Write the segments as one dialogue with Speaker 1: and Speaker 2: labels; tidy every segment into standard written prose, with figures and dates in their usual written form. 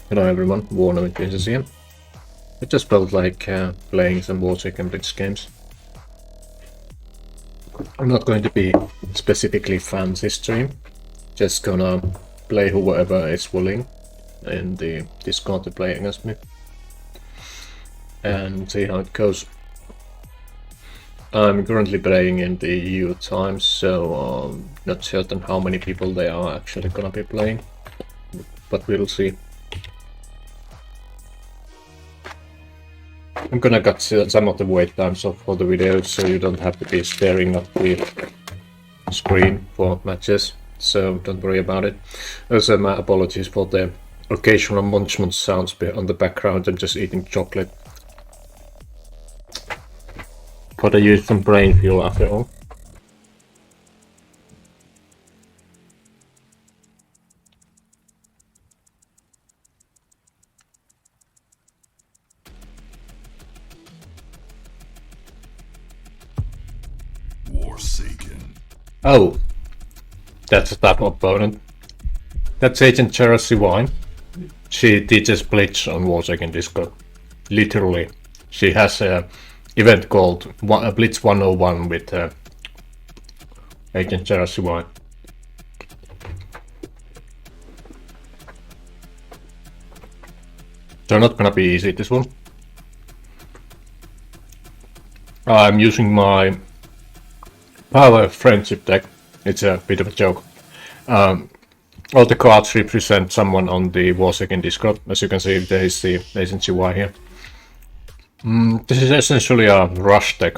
Speaker 1: Hello everyone, Warner with Princess here. I just felt like playing some Warsaken blitz games. I'm not going to be specifically fancy stream, just gonna play whoever is willing in the Discord to play against me. And see how it goes. I'm currently playing in the EU times, so not certain how many people they are actually gonna be playing, but we'll see. I'm gonna cut some of the wait times off for the videos, so you don't have to be staring at the screen for matches, so don't worry about it. Also, my apologies for the occasional munchment sounds on the background. I'm just eating chocolate. Gotta use some brain fuel after all.
Speaker 2: Warsaken.
Speaker 1: Oh, that's a type of opponent. That's Agent Jersey Wine. She teaches Blitz on Warsaken Discord. Literally, she has a event called Blitz 101 with Agent Jersey Wine. So not gonna be easy this one. I'm using my Power Friendship deck. It's a bit of a joke. All the cards represent someone on the Warsaken Discord. As you can see, there is the Agent GY here. This is essentially a rush deck.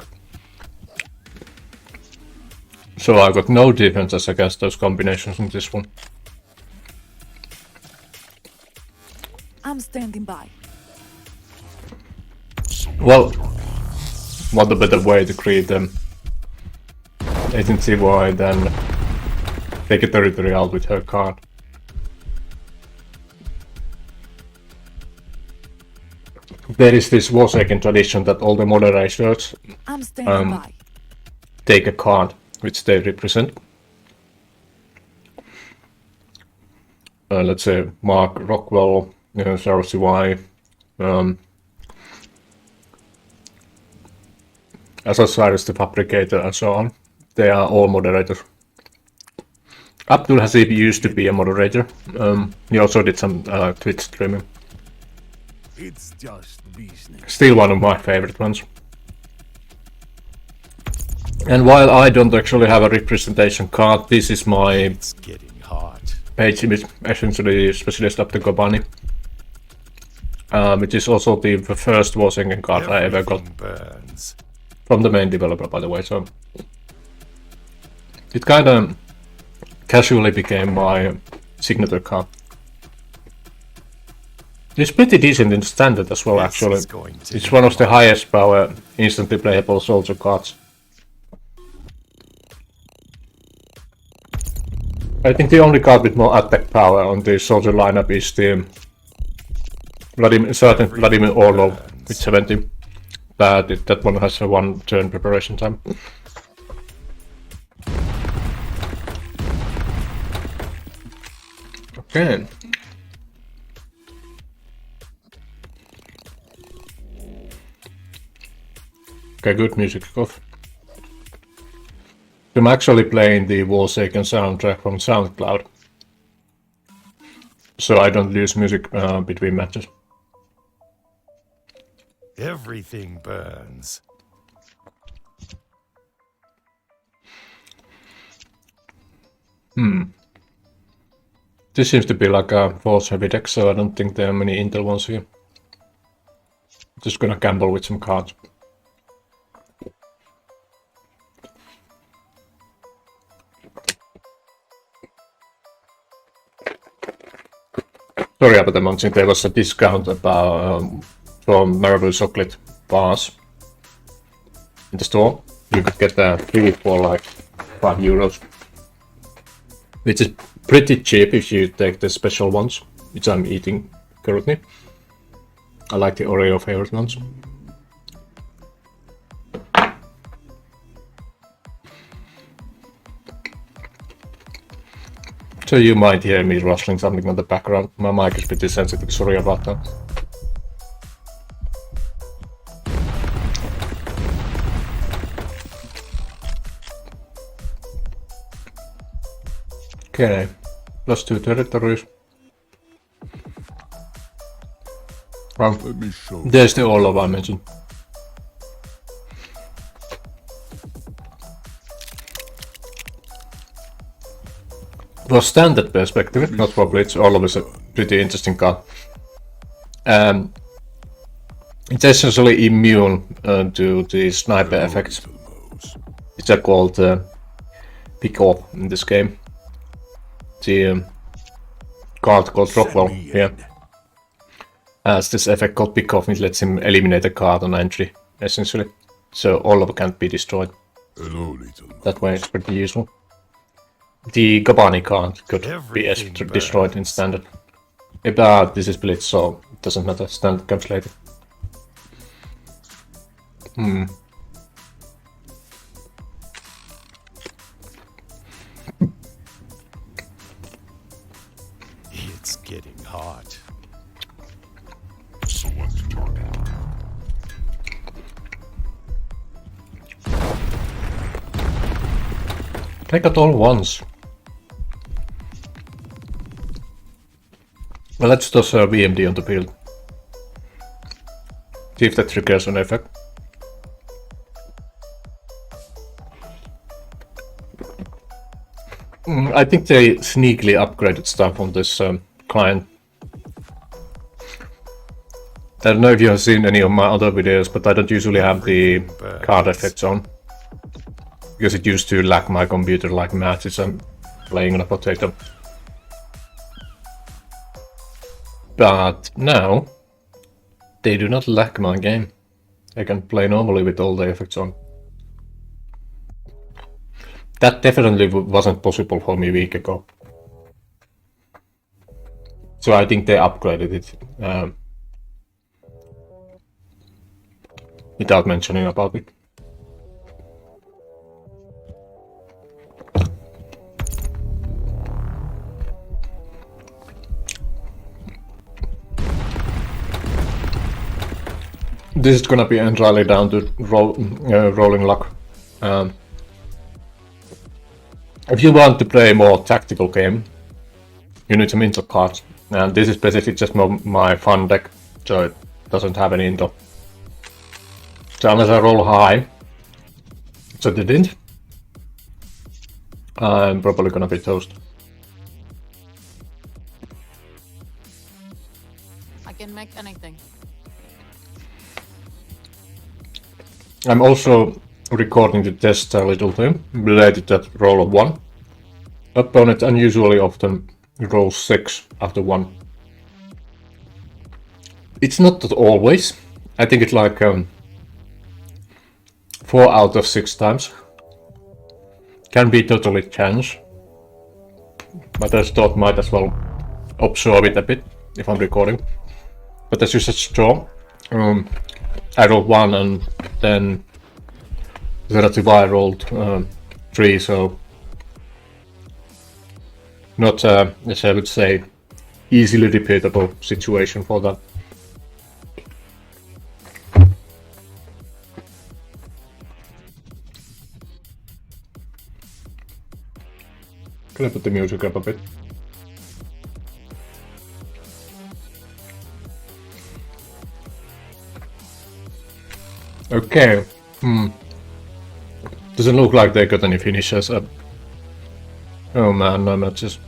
Speaker 1: So I got no defenses against those combinations in this one.
Speaker 3: I'm standing by.
Speaker 1: Well, what a better way to create them Agent GY than take a territory out with her card. There is this Warsaken tradition that all the moderators
Speaker 3: I'm standing by.
Speaker 1: take a card which they represent. Let's say Mark Rockwell, Sarah CY, Cyrus the Fabricator, and so on. They are all moderators. Abdul Hasib used to be a moderator. He also did some Twitch streaming.
Speaker 2: It's just business.
Speaker 1: Still one of my favorite ones. And while I don't actually have a representation card, this is my
Speaker 2: It's getting hot.
Speaker 1: page image, essentially Specialist Abdul Gobani. Which is also the first Warsaken card I ever got.
Speaker 2: Everything burns.
Speaker 1: From the main developer, by the way, so it kind of casually became my signature card. It's pretty decent in standard as well,
Speaker 2: This
Speaker 1: actually.
Speaker 2: is going to
Speaker 1: It's
Speaker 2: be
Speaker 1: one of the
Speaker 2: fun.
Speaker 1: highest power instantly playable soldier cards. I think the only card with more attack power on the soldier lineup is the Vladimir Orlov with 70. But that one has a 1 turn preparation time. Okay. Okay, good music off. I'm actually playing the Warsaken soundtrack from SoundCloud, so I don't lose music between matches.
Speaker 2: Everything burns.
Speaker 1: This seems to be like a force heavy deck, so I don't think there are many intel ones here. Just gonna gamble with some cards. Sorry about the munching, there was a discount about from Marble Chocolate bars in the store. You could get a 3 for like €5, which is pretty cheap if you take the special ones, which I'm eating currently. I like the Oreo favorite ones. So you might hear me rustling something on the background. My mic is pretty sensitive, sorry about that. Okay, +2 territories.
Speaker 2: Let me show you.
Speaker 1: There's the Orlov I mentioned. For standard perspective, not for blitz, Orlov is a pretty interesting card. It's essentially immune to the sniper effects, which are called pick off in this game. The card called Rockwell here has this effect called pick off, which lets him eliminate a card on entry, essentially. So Orlov can't be destroyed.
Speaker 2: Hello, little.
Speaker 1: That way it's pretty useful. The Gabani card could be
Speaker 2: Everything
Speaker 1: destroyed in standard. But this is blitz, so it doesn't matter. Standard comes later.
Speaker 2: It's getting hot.
Speaker 4: Select target.
Speaker 1: I got all ones. Well, let's toss a VMD on the field. See if that triggers an effect. I think they sneakily upgraded stuff on this client. I don't know if you have seen any of my other videos, but I don't usually have the card effects on. Because it used to lag my computer like mad since I'm playing on a potato. But now, they do not lag my game. I can play normally with all the effects on. That definitely wasn't possible for me a week ago. So I think they upgraded it. Without mentioning about it. This is gonna be entirely down to rolling luck. If you want to play a more tactical game, you need some into cards. And this is basically just my fun deck, so it doesn't have any into. So unless I roll high, so they didn't, I'm probably gonna be toast.
Speaker 3: I can make anything.
Speaker 1: I'm also recording to test a little thing related to that roll of 1. Opponent unusually often rolls 6 after 1. It's not that always. I think it's like 4 out of 6 times. Can be totally chance. But I thought might as well observe it a bit if I'm recording. But as you said, straw. I rolled 1 and then I rolled 3, so not, as I would say, easily repeatable situation for that. Can I put the music up a bit? Okay. Doesn't look like they got any finishers up. Oh man, no matches.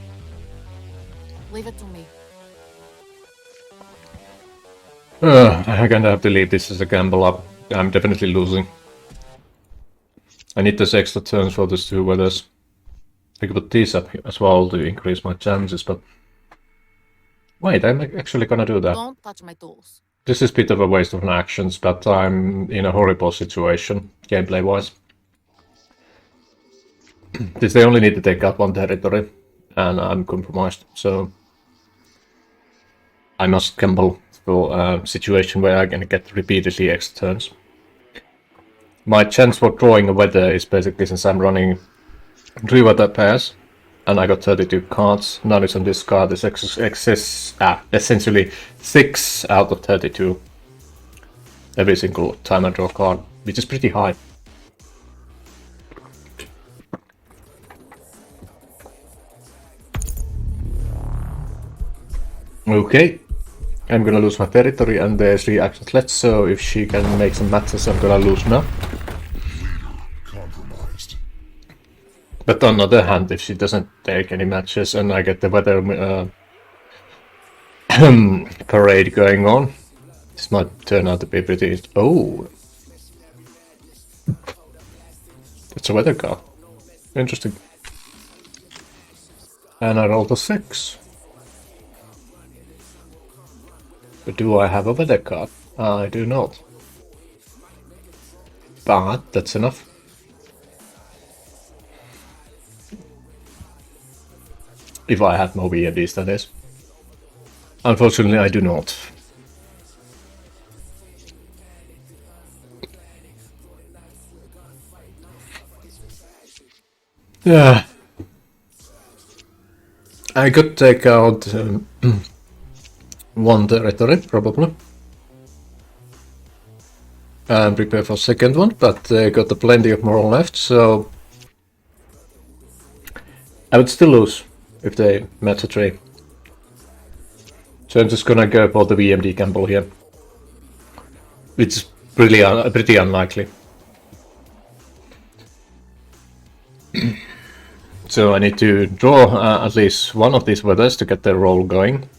Speaker 3: Leave it to me.
Speaker 1: I'm gonna have to leave this as a gamble up. I'm definitely losing. I need those extra turns for these 2 weathers. I could put these up as well to increase my chances, but... Wait, I'm actually gonna do that.
Speaker 3: Don't touch my tools.
Speaker 1: This is a bit of a waste of an actions, but I'm in a horrible situation, gameplay-wise. They only need to take out 1 territory, and I'm compromised, so... I must gamble for a situation where I can get repeatedly extra turns. My chance for drawing a weather is basically, since I'm running 3 weather pairs, and I got 32 cards. Knowledge on this card is essentially 6 out of 32 every single time I draw a card, which is pretty high. Okay, I'm gonna lose my territory and there's 3 actions left, so if she can make some matches I'm gonna lose now.
Speaker 2: Compromised.
Speaker 1: But on the other hand, if she doesn't take any matches and I get the weather parade going on, this might turn out to be pretty... Oh! It's a weather card. Interesting. And I rolled a 6. But do I have a weather card? I do not. But that's enough. If I had more VMDs, that is. Unfortunately, I do not. Yeah. I could take out 1 territory, probably. And prepare for second one, but got plenty of more left, so... I would still lose if they match a 3. So I'm just gonna go for the VMD gamble here. Which is pretty unlikely. So I need to draw at least one of these weathers to get the roll going.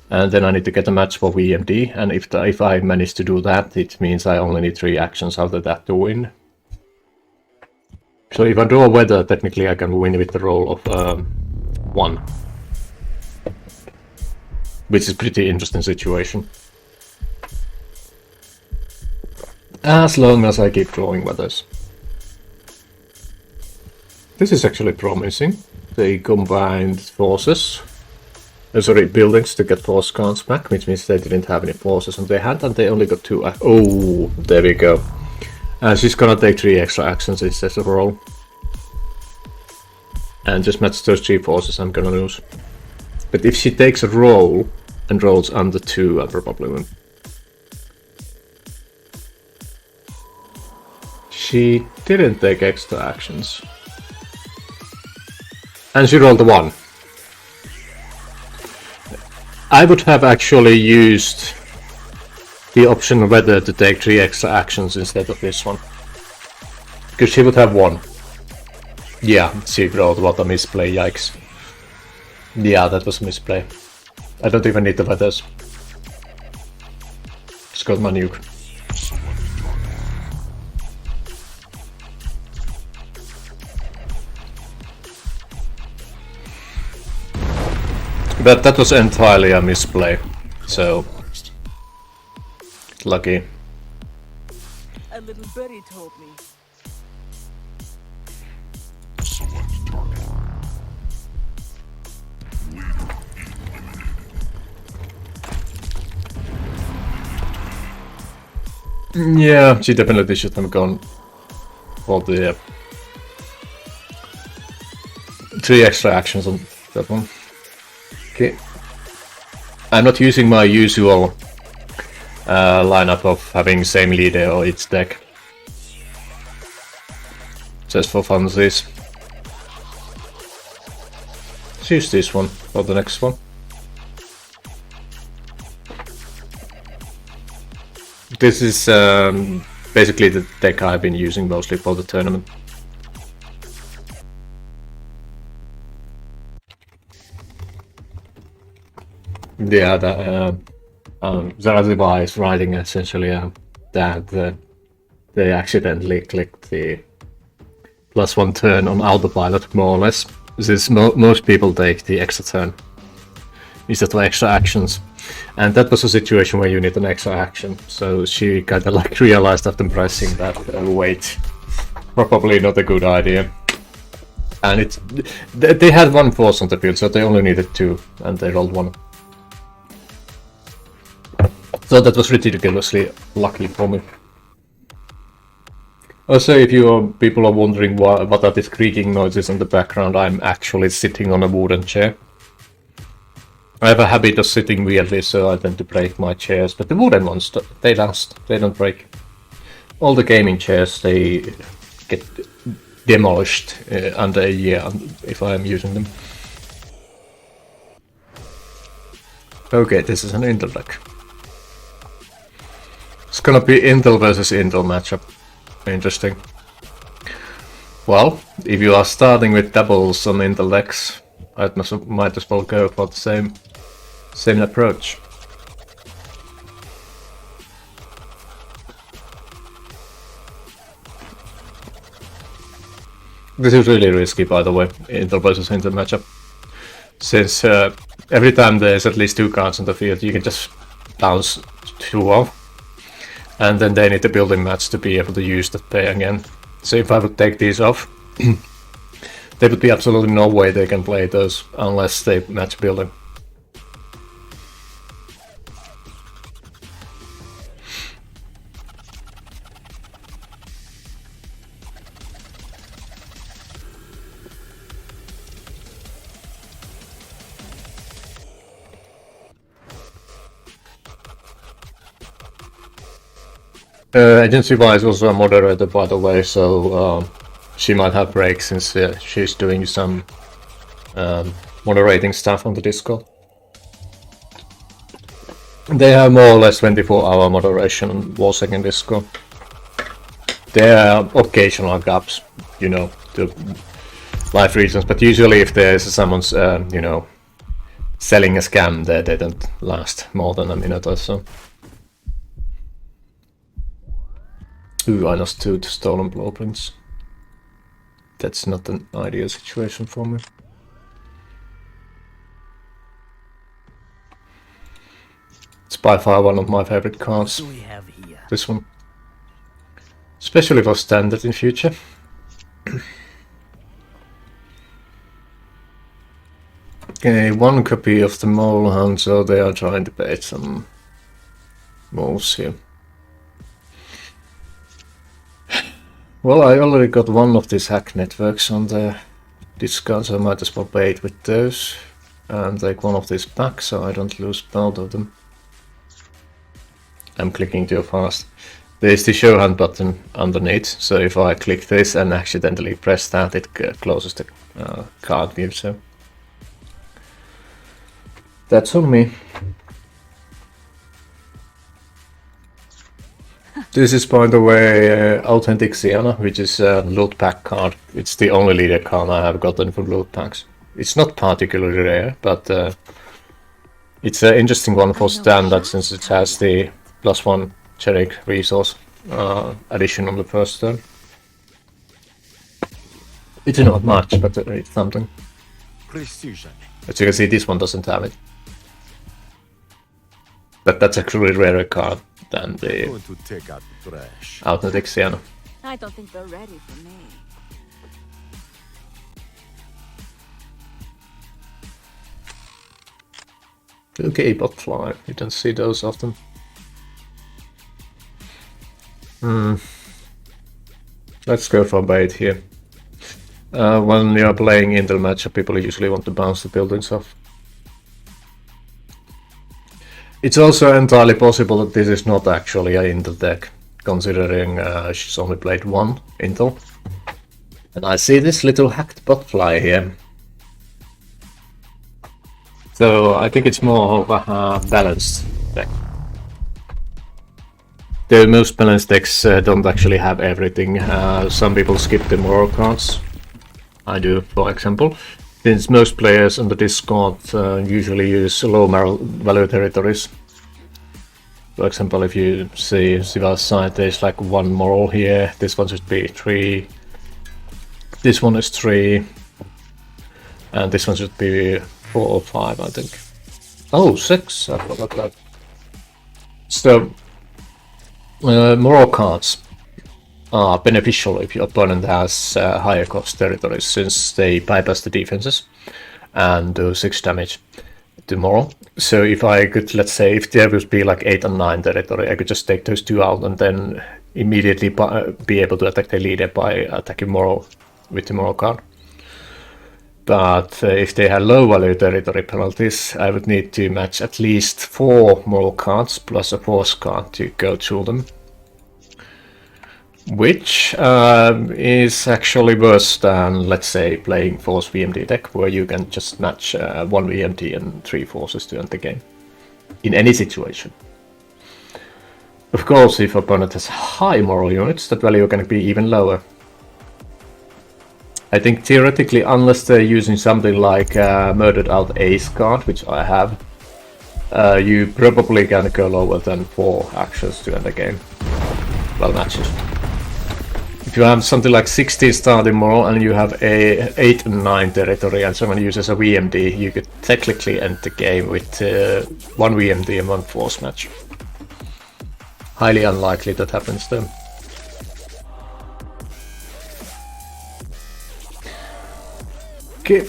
Speaker 1: And then I need to get a match for VMD, and if I manage to do that, it means I only need 3 actions after that to win. So if I draw a weather, technically I can win with the roll of 1. Which is a pretty interesting situation. As long as I keep drawing weathers. This is actually promising. They combined forces. Buildings to get force cards back, which means they didn't have any forces on their hand, and they only got 2. Oh, there we go. She's gonna take 3 extra actions instead of a roll. And just match those 3 forces, I'm gonna lose. But if she takes a roll and rolls under 2, I'll probably win. She didn't take extra actions. And she rolled a 1. I would have actually used the option whether to take 3 extra actions instead of this one. Because she would have 1. Yeah, she rolled what a misplay, yikes. Yeah, that was a misplay. I don't even need the weathers. Just got my nuke. But that was entirely a misplay, so lucky.
Speaker 4: A little birdie told me.
Speaker 1: Yeah, she definitely should have gone for the 3 extra actions on that one. Okay. I'm not using my usual lineup of having same leader or each deck. Just for funsies. Let's use this one for the next one. This is basically the deck I've been using mostly for the tournament. Yeah, Zaraziba is writing essentially that they accidentally clicked the +1 turn on autopilot, more or less. Since most people take the extra turn instead of extra actions. And that was a situation where you need an extra action. So she kinda like realized after pressing that, wait, probably not a good idea. And they had 1 force on the field, so they only needed 2, and they rolled 1. So that was ridiculously lucky for me. Also, if people are wondering what are these creaking noises in the background, I'm actually sitting on a wooden chair. I have a habit of sitting weirdly, so I tend to break my chairs, but the wooden ones, they last, they don't break. All the gaming chairs, they get demolished under a year if I am using them. Okay, this is an Intel deck. It's gonna be Intel versus Intel matchup. Interesting. Well, if you are starting with doubles on Intel decks, I might as well go for the same approach. This is really risky, by the way, Intel versus Intel matchup. Since every time there's at least 2 cards on the field, you can just bounce 2 off. And then they need a building match to be able to use that play again. So if I would take these off, there would be absolutely no way they can play those unless they match building. Agency-wise also a moderator, by the way, so she might have breaks since she's doing some moderating stuff on the Discord. They have more or less 24-hour moderation on Warsaken Discord. There are occasional gaps, you know, to live reasons, but usually if there's someone's, you know, selling a scam, they don't last more than a minute or so. Ooh, I lost 2 to stolen blueprints. That's not an ideal situation for me. It's by far one of my favorite cards.
Speaker 5: What do we have here?
Speaker 1: This one. Especially for standard in future. Okay, 1 copy of the Mole Hound, so they are trying to bait some moves here. Well, I already got 1 of these hack networks on the Discord, so I might as well bait with those. And take 1 of these back, so I don't lose both of them. I'm clicking too fast. There's the show hand button underneath, so if I click this and accidentally press that, it closes the card view, so... That's on me. This is, by the way, Authentic Sienna, which is a loot pack card. It's the only leader card I have gotten from loot packs. It's not particularly rare, but it's an interesting one for standard since it has the +1 generic resource addition on the first turn. It's not much, but it's something.
Speaker 2: Precision.
Speaker 1: As you can see, this one doesn't have it. But that's actually a rarer card than the
Speaker 2: Going to take out the trash.
Speaker 1: Authentic Sienna.
Speaker 4: I don't think they're ready for me.
Speaker 1: Okay, botfly. You don't see those often. Let's go for bait here. When you're playing Intel matchup, people usually want to bounce the buildings off. It's also entirely possible that this is not actually an Intel deck, considering she's only played 1 Intel. And I see this little hacked botfly here. So I think it's more of a balanced deck. The most balanced decks don't actually have everything. Some people skip the moral cards. I do, for example. Since most players on the Discord usually use low moral value territories. For example, if you see Siva's side, there's like 1 moral here. This one should be 3. This one is 3. And this one should be 4 or 5, I think. Oh, 6! I forgot that. So, moral cards are beneficial if your opponent has higher cost territories, since they bypass the defenses and do 6 damage to moral. So if I could, let's say, if there would be like 8 and 9 territory, I could just take those 2 out and then immediately be able to attack the leader by attacking with the moral card. But if they had low value territory penalties, I would need to match at least 4 moral cards plus a force card to go through them. Which is actually worse than, let's say, playing Force VMD deck, where you can just match 1 VMD and 3 forces to end the game. In any situation. Of course, if opponent has high moral units, that value can be even lower. I think theoretically, unless they're using something like Murdered Out Ace card, which I have, you probably can go lower than 4 actions to end the game. Well, matches. If you have something like 16 starting moral and you have a 8 and 9 territory and someone uses a VMD, you could technically end the game with 1 VMD and 1 force match. Highly unlikely that happens though. Okay,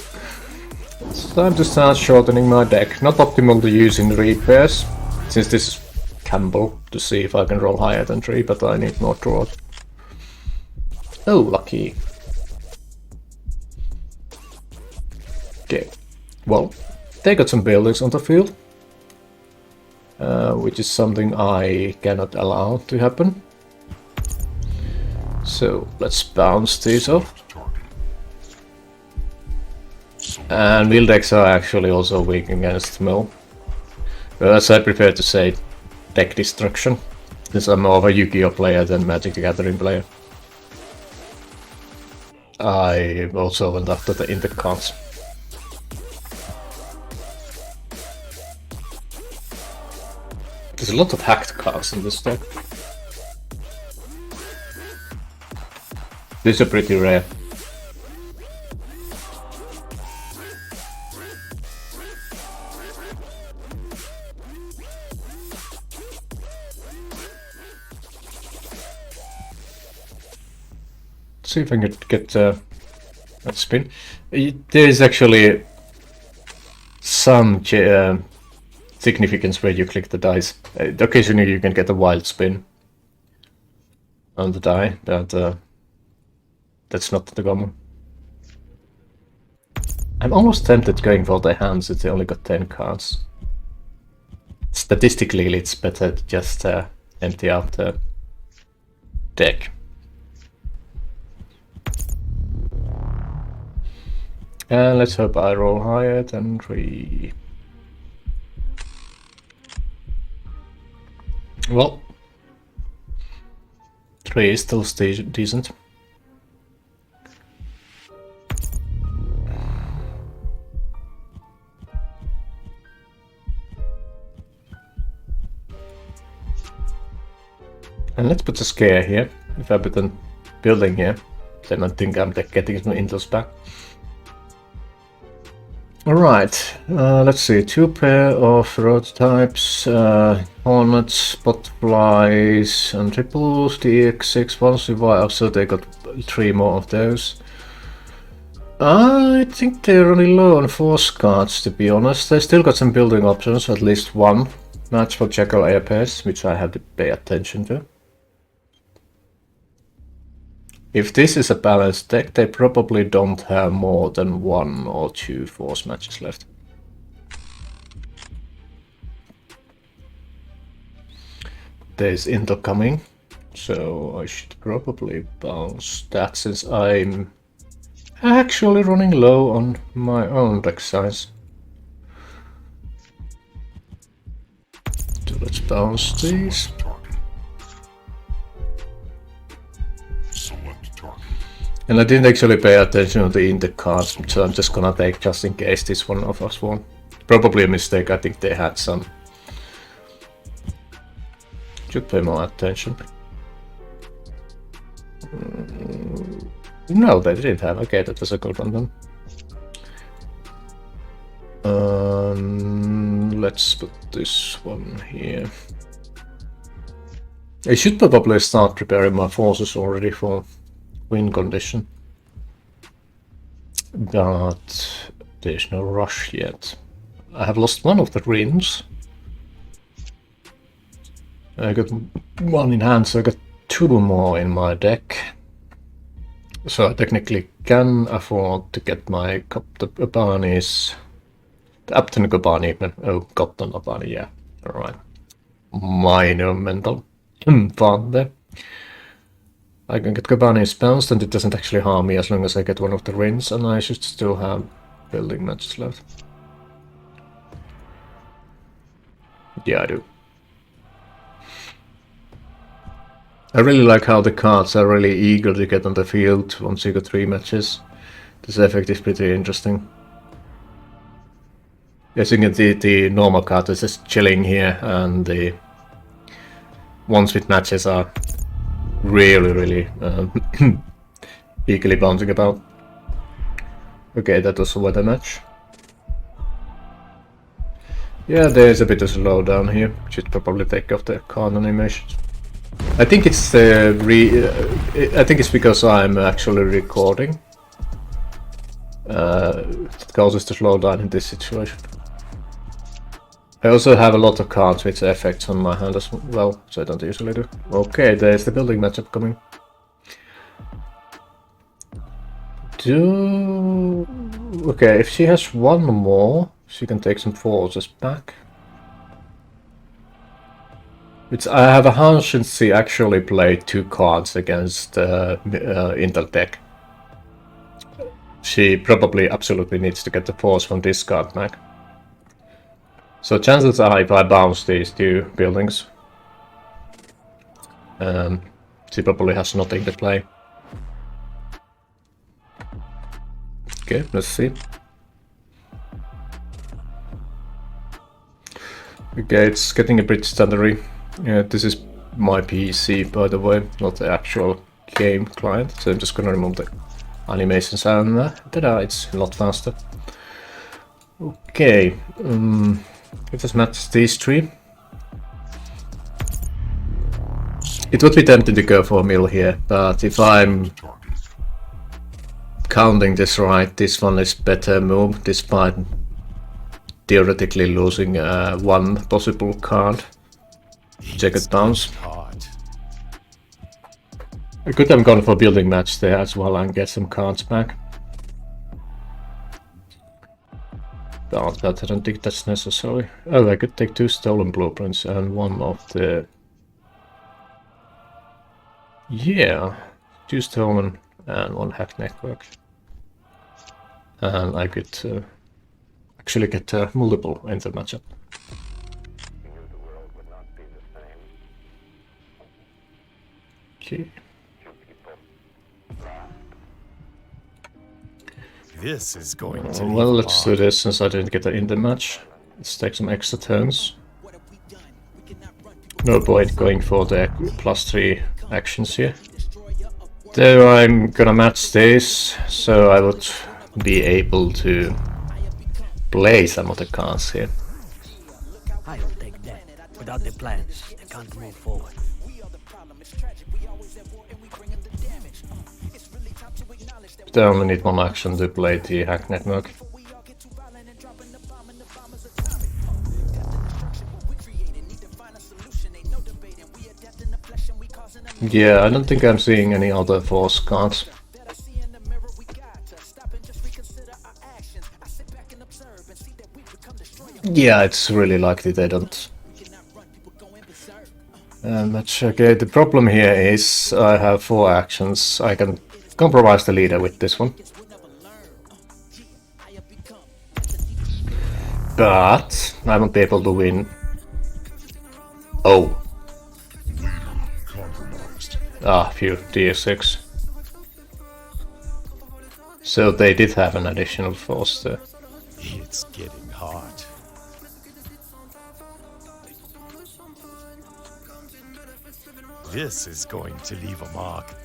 Speaker 1: it's time to start shortening my deck. Not optimal to use in repairs, since this is Campbell, to see if I can roll higher than 3, but I need more draws. Oh, lucky. Okay, well, they got some buildings on the field, which is something I cannot allow to happen. So let's bounce these off. And wheel decks are actually also weak against mill. Whereas I prefer to say deck destruction, since I'm more of a Yu-Gi-Oh player than Magic the Gathering player. I also went after the Inter cards. There's a lot of hacked cards in this deck. These are pretty rare. See if I can get that spin. There is actually some significance where you click the dice. Occasionally you can get a wild spin on the die, but that's not the common. I'm almost tempted going for the hands, it's only got 10 cards. Statistically it's better to just empty out the deck. And let's hope I roll higher than 3. Well, 3 is still decent. And let's put a scare here. If I put a building here, then I think I'm getting some intels back. Alright, let's see, 2 pair of road types, hornets, butterflies, and triples, DX6, 1 survive, so they got 3 more of those. I think they're running low on force cards, to be honest. They still got some building options, at least 1 match for Jackal air pairs, which I have to pay attention to. If this is a balanced deck, they probably don't have more than 1 or 2 force matches left. There's Intel coming, so I should probably bounce that since I'm actually running low on my own deck size. So let's bounce these. And I didn't actually pay attention to the Inter cards, so I'm just gonna take just in case this one of us won. Probably a mistake, I think they had some. Should pay more attention. No, they didn't have. Okay, that was a good one then. Let's put this one here. I should probably start preparing my forces already for win condition, but there's no rush yet. I have lost one of the greens. I got 1 in hand, so I got 2 more in my deck. So I technically can afford to get my Abani's... Captain Abani, oh, Captain Abani, yeah, alright. Monumental fun there. I can get Gabani's bounced and it doesn't actually harm me as long as I get one of the rings, and I should still have building matches left. Yeah, I do. I really like how the cards are really eager to get on the field once you got 3 matches. This effect is pretty interesting. As you can see, the normal card is just chilling here, and the ones with matches are really eagerly bouncing about. Okay, that was a weather match. Yeah, there's a bit of slowdown here. Should probably take off the card animations. I think it's I think it's because I'm actually recording. It causes the slowdown in this situation. I also have a lot of cards with effects on my hand as well, so I don't usually do. Okay, there's the building matchup coming. Okay, if she has 1 more, she can take some forces back. Which I have a hunch she actually played 2 cards against Intel deck. She probably absolutely needs to get the force from this card back. So chances are, if I bounce these 2 buildings, she probably has nothing to play. Okay, let's see. Okay, it's getting a bit stuttery. This is my PC, by the way, not the actual game client, so I'm just gonna remove the animations, and ta-da, it's a lot faster. Okay, let us match these 3. It would be tempting to go for a mill here, but if I'm counting this right, this one is better move, despite theoretically losing 1 possible card. Check it bounce. I could have gone for a building match there as well and get some cards back. But I don't think that's necessary. Oh, I could take 2 stolen blueprints and 1 of the... Yeah, 2 stolen and 1 hack network. And I could actually get multiple in the matchup. Okay.
Speaker 2: This is going to
Speaker 1: Well, let's do this since I didn't get in the match. Let's take some extra turns. No point going for the +3 actions here. There I'm gonna match this, so I would be able to play some of the cards here.
Speaker 5: I don't take that. Without the plans, they can't move forward.
Speaker 1: But I only need 1 action to play the hack network. Yeah, I don't think I'm seeing any other force cards. Yeah, it's really likely they don't. Match. Okay, the problem here is I have 4 actions. I can compromise the leader with this one. But I won't be able to win. Oh. Ah, phew, DS6. So they did have an additional force there.
Speaker 2: It's getting hot. This is going to leave a mark.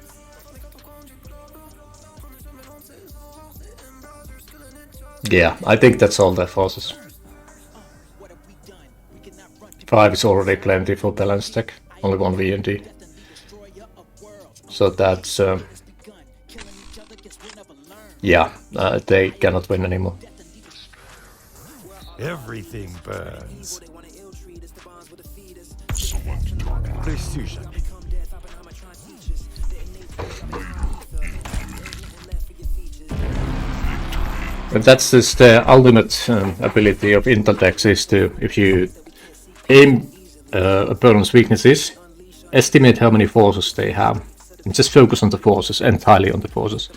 Speaker 1: Yeah, I think that's all their forces. 5 is already plenty for balanced deck, only 1 VND. So that's... yeah, they cannot win anymore.
Speaker 2: Everything burns. Precision.
Speaker 1: But that's just the ultimate ability of Intel decks is to, if you aim opponent's weaknesses, estimate how many forces they have, and just focus on the forces, entirely on the forces,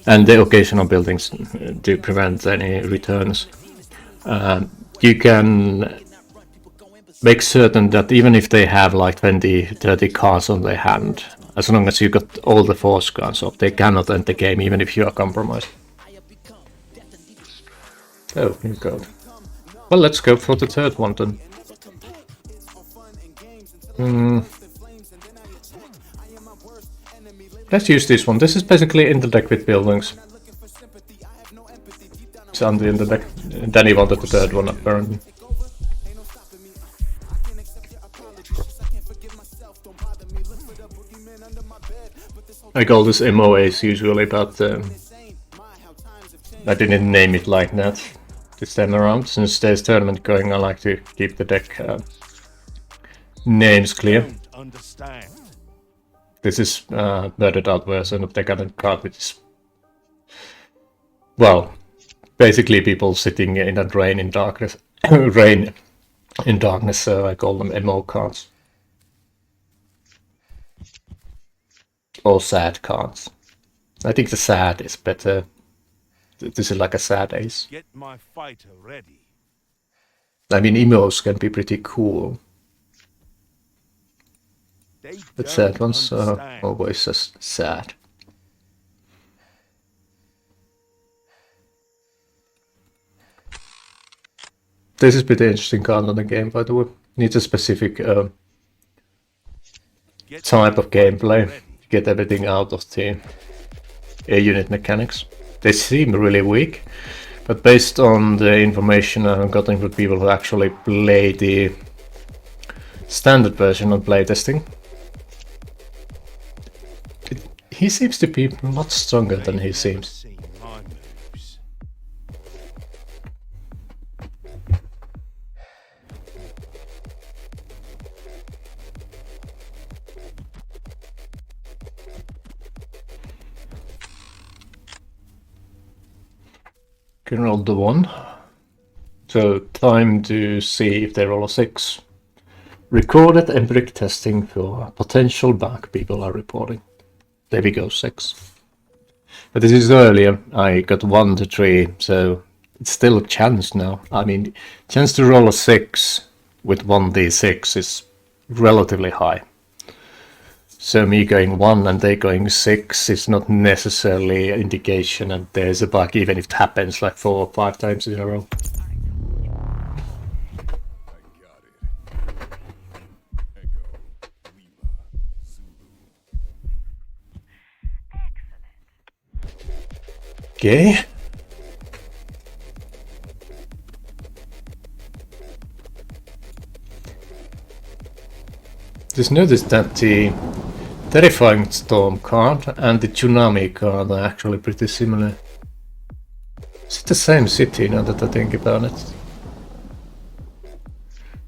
Speaker 1: and the occasional buildings to prevent any returns. You can make certain that even if they have like 20-30 cards on their hand, as long as you got all the force cards up, they cannot end the game even if you are compromised. Oh, you go. Well, let's go for the third one then. Let's use this one. This is basically in the deck with buildings. It's under in the deck. Then he wanted the third one apparently. I call this MOAs usually, but I didn't name it like that this time around. Since there's tournament going, I like to keep the deck names clear.
Speaker 2: Understand.
Speaker 1: This is worded out version of the current card, which is, well, basically people sitting in a rain in darkness. Rain in darkness, so I call them MO cards. Or sad cards. I think the sad is better. This is like a sad ace.
Speaker 2: Get my fighter ready.
Speaker 1: I mean, emos can be pretty cool.
Speaker 2: They
Speaker 1: But
Speaker 2: don't
Speaker 1: sad ones are
Speaker 2: understand.
Speaker 1: always just sad. This is pretty interesting card on the game, by the way. Needs a specific
Speaker 2: Get
Speaker 1: type of
Speaker 2: my fighter
Speaker 1: gameplay
Speaker 2: ready.
Speaker 1: to get everything out of the air unit mechanics. They seem really weak, but based on the information I've gotten from people who actually play the standard version on playtesting, he seems to be a lot stronger than he
Speaker 2: They've never
Speaker 1: seems.
Speaker 2: seen my moves.
Speaker 1: Can roll the 1. So time to see if they roll a 6. Recorded empiric testing for potential bug people are reporting. There we go, 6. But this is earlier. I got 1 to 3, so it's still a chance now. I mean, chance to roll a 6 with 1d6 is relatively high. So me going 1 and they going 6 is not necessarily an indication that there's a bug, even if it happens like 4 or 5 times in a row. Okay. Just noticed that the Terrifying Storm card and the Tsunami card are actually pretty similar. Is it the same city now that I think about it?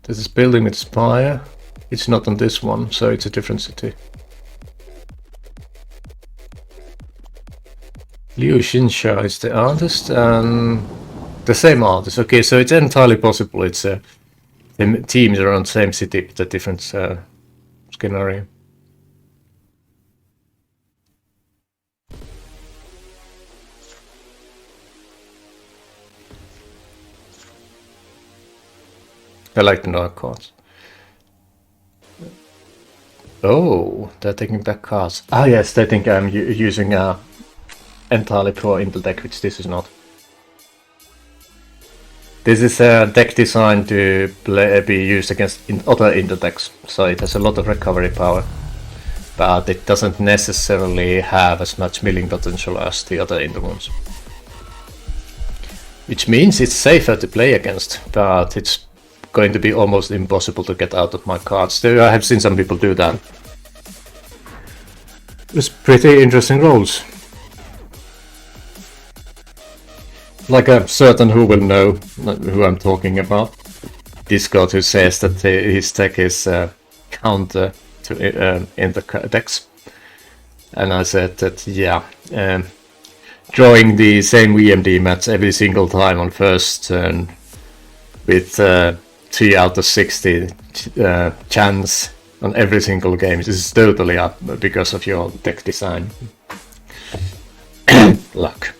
Speaker 1: There's this building with spire. It's not on this one, so it's a different city. Liu Xinsha is the artist, and the same artist. Okay, so it's entirely possible it's the teams around the same city, but a different scenario. I like the dark cards. Oh, they're taking back cards. Ah yes, they think I'm using entirely pro Intel deck, which this is not. This is a deck designed to be used against other Intel decks, so it has a lot of recovery power, but it doesn't necessarily have as much milling potential as the other Intel ones. Which means it's safer to play against, but it's going to be almost impossible to get out of my cards. I have seen some people do that. It's pretty interesting rolls. Like a certain who will know who I'm talking about. Discord who says that his deck is counter to in the decks. And I said that, yeah, drawing the same VMD match every single time on first turn with 3 out of 60 chance on every single game. This is totally up because of your deck design. Luck.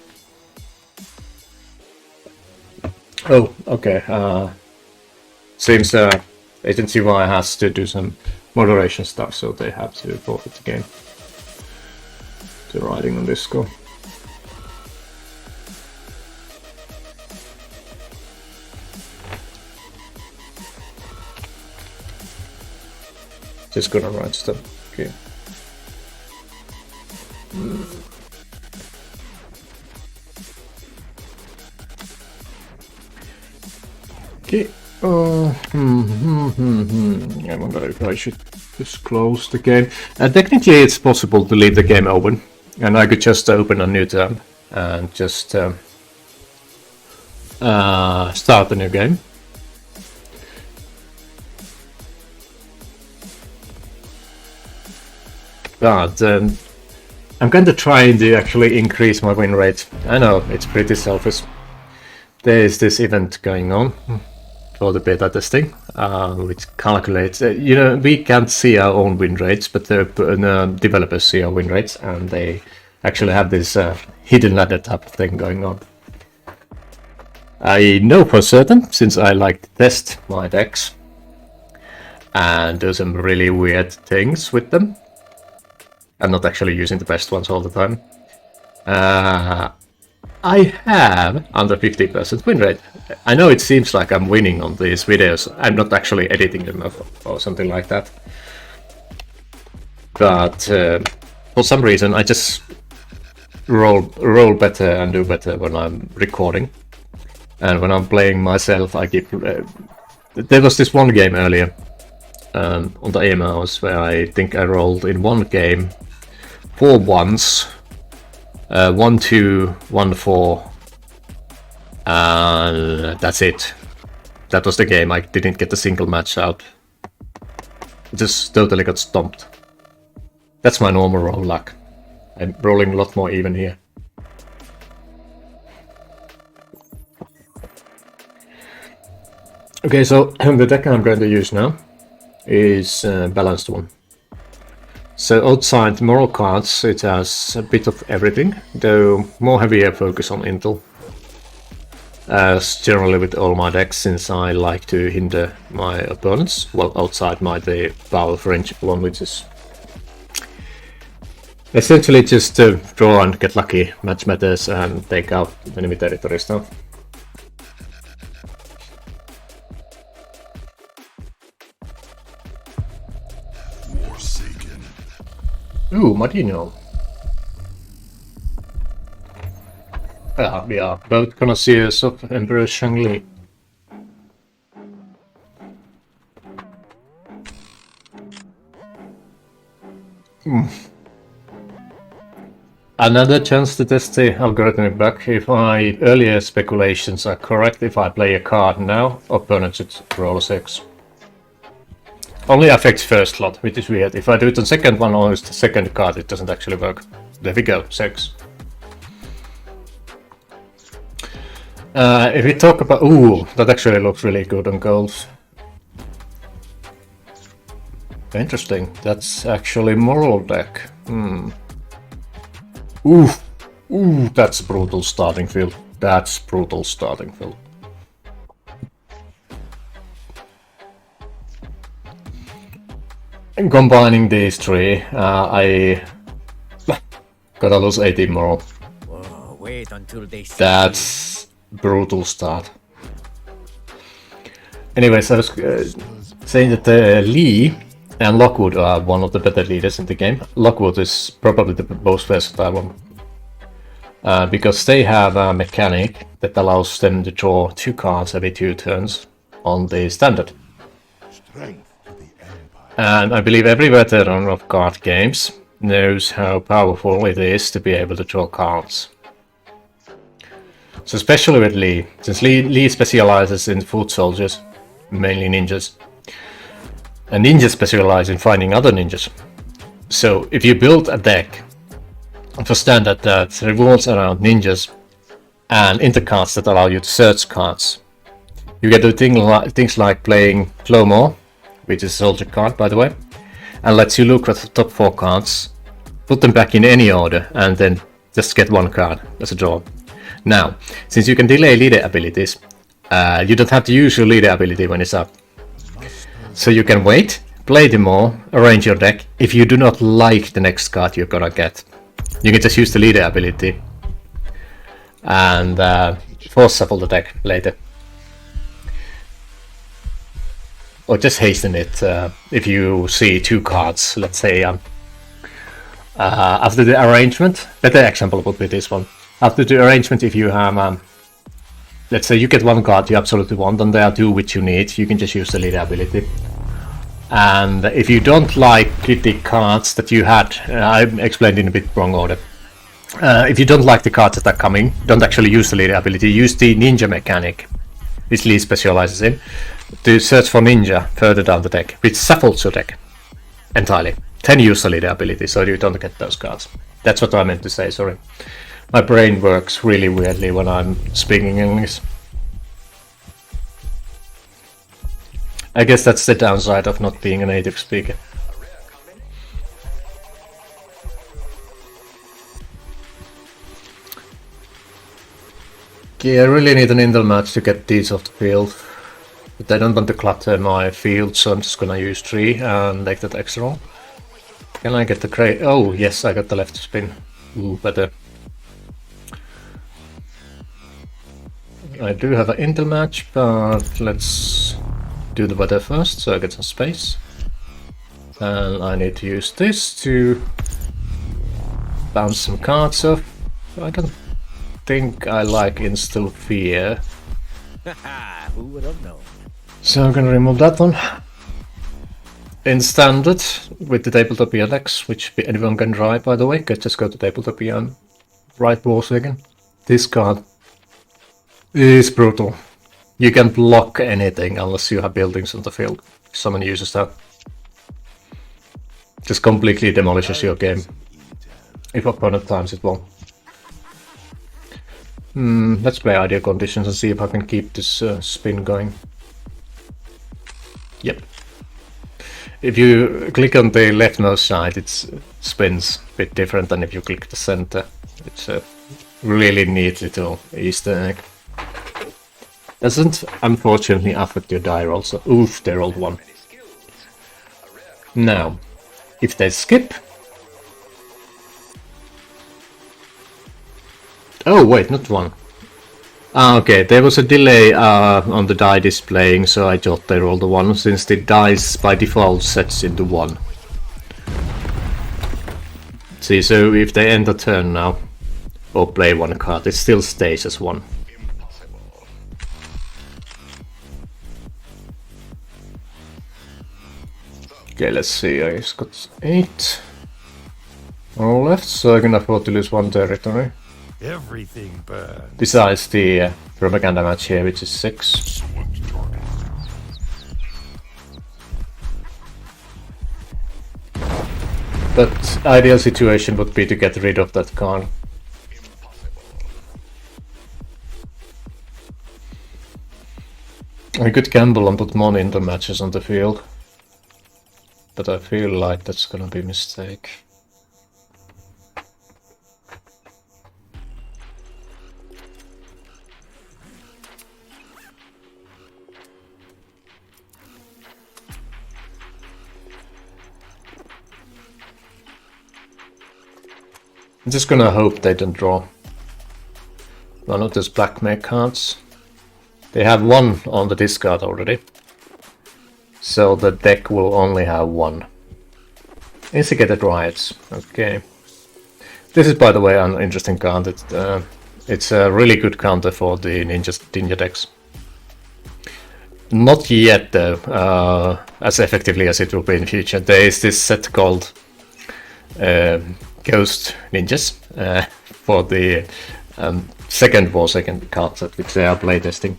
Speaker 1: Oh, okay. Seems Agency Y has to do some moderation stuff, so they have to forfeit the game. The writing on this score. Just gonna write stuff. Okay. Okay. I wonder if I should just close the game. Technically, it's possible to leave the game open, and I could just open a new tab and just start a new game. But I'm kind of trying to actually increase my win rate. I know it's pretty selfish. There is this event going on for the beta testing, which calculates. We can't see our own win rates, but the developers see our win rates, and they actually have this hidden ladder type of thing going on. I know for certain, since I like to test my decks and do some really weird things with them. I'm not actually using the best ones all the time. I have under 50% win rate. I know it seems like I'm winning on these videos. I'm not actually editing them or something like that. But for some reason I just roll better and do better when I'm recording. And when I'm playing myself, I keep... there was this one game earlier on the AMOs where I think I rolled in one game 4 ones, 1-2, 1-4, and that's it. That was the game. I didn't get a single match out. Just totally got stomped. That's my normal roll luck. I'm rolling a lot more even here. Okay, so the deck I'm going to use now is a balanced one. So outside moral cards, it has a bit of everything, though more heavier focus on intel. As generally with all my decks, since I like to hinder my opponents, well, outside the power friendship one, which is essentially just to draw and get lucky, match matters, and take out enemy territory stuff. Ooh, Martino. We are both connoisseurs of Emperor Shangli. Another chance to test the algorithmic bug. If my earlier speculations are correct, if I play a card now, opponent should roll a 6. Only affects first slot, which is weird. If I do it on second one or the second card, it doesn't actually work. There we go, 6. If we talk about... Ooh, that actually looks really good on gold. Interesting, that's actually moral deck. Ooh, that's brutal starting field. That's brutal starting field. And combining these three, I gotta lose 18 moral.
Speaker 5: Whoa, wait until they see.
Speaker 1: That's brutal start. Anyways, I was saying that Lee and Lockwood are one of the better leaders in the game. Lockwood is probably the most versatile one. Because they have a mechanic that allows them to draw 2 cards every 2 turns on the standard.
Speaker 2: Strength to the Empire.
Speaker 1: And I believe every veteran of card games knows how powerful it is to be able to draw cards. So especially with Lee, since Lee specializes in foot soldiers, mainly ninjas. And ninjas specialize in finding other ninjas. So if you build a deck for standard that revolves around ninjas and intercards that allow you to search cards. You get to things like playing Flow, which is a soldier card by the way, and lets you look at the top 4 cards, put them back in any order, and then just get 1 card as a draw. Now, since you can delay leader abilities, you don't have to use your leader ability when it's up. So you can wait, play them all, arrange your deck. If you do not like the next card you're gonna get, you can just use the leader ability and force shuffle the deck later. Or just hasten it if you see 2 cards, let's say after the arrangement. Better example would be this one. After the arrangement, if you have, let's say you get 1 card you absolutely want, and there are 2 which you need, you can just use the leader ability. And if you don't like the cards that you had, I explained in a bit wrong order. If you don't like the cards that are coming, don't actually use the leader ability, use the ninja mechanic, which Lee specializes in, to search for ninja further down the deck, which shuffles your deck entirely. Then use the leader ability so you don't get those cards. That's what I meant to say, sorry. My brain works really weirdly when I'm speaking English. I guess that's the downside of not being a native speaker. Okay, I really need an intel match to get these off the field. But I don't want to clutter my field, so I'm just gonna use 3 and make that extra roll. Can I get the crate? Oh, yes, I got the left spin. Ooh, better. I do have an intel match, but let's do the weather first, so I get some space. And I need to use this to bounce some cards off. I don't think I like Instill Fear.
Speaker 5: Who would have known?
Speaker 1: So I'm gonna remove that one. In standard, with the Tabletopia decks, which anyone can try by the way, just go to Tabletopia and write Warsaken. This card is brutal. You can block anything unless you have buildings on the field. If someone uses that, just completely demolishes your game. If opponent times it won't. Let's play ideal conditions and see if I can keep this spin going. Yep. If you click on the leftmost side, it spins a bit different than if you click the center. It's a really neat little Easter egg. Doesn't unfortunately affect your die roll, so oof, they rolled 1. Now, if they skip... Oh wait, not 1. Ah, okay, there was a delay on the die displaying, so I thought they rolled a 1, since the dice by default sets into 1. See, so if they end the turn now, or play 1 card, it still stays as 1. Okay, let's see, I just got 8 all left, so I can afford to lose 1 territory.
Speaker 2: Everything burns.
Speaker 1: Besides the propaganda match here, which is 6. But ideal situation would be to get rid of that card. I could gamble and put more into matches on the field, but I feel like that's gonna be a mistake. I'm just gonna hope they don't draw one of those blackmail cards. They have 1 on the discard already, so the deck will only have 1. Instigated Riots, okay. This is, by the way, an interesting card. It's a really good counter for the ninja decks. Not yet though, as effectively as it will be in the future. There is this set called Ghost Ninjas for the second Warsaken card set, which they are playtesting.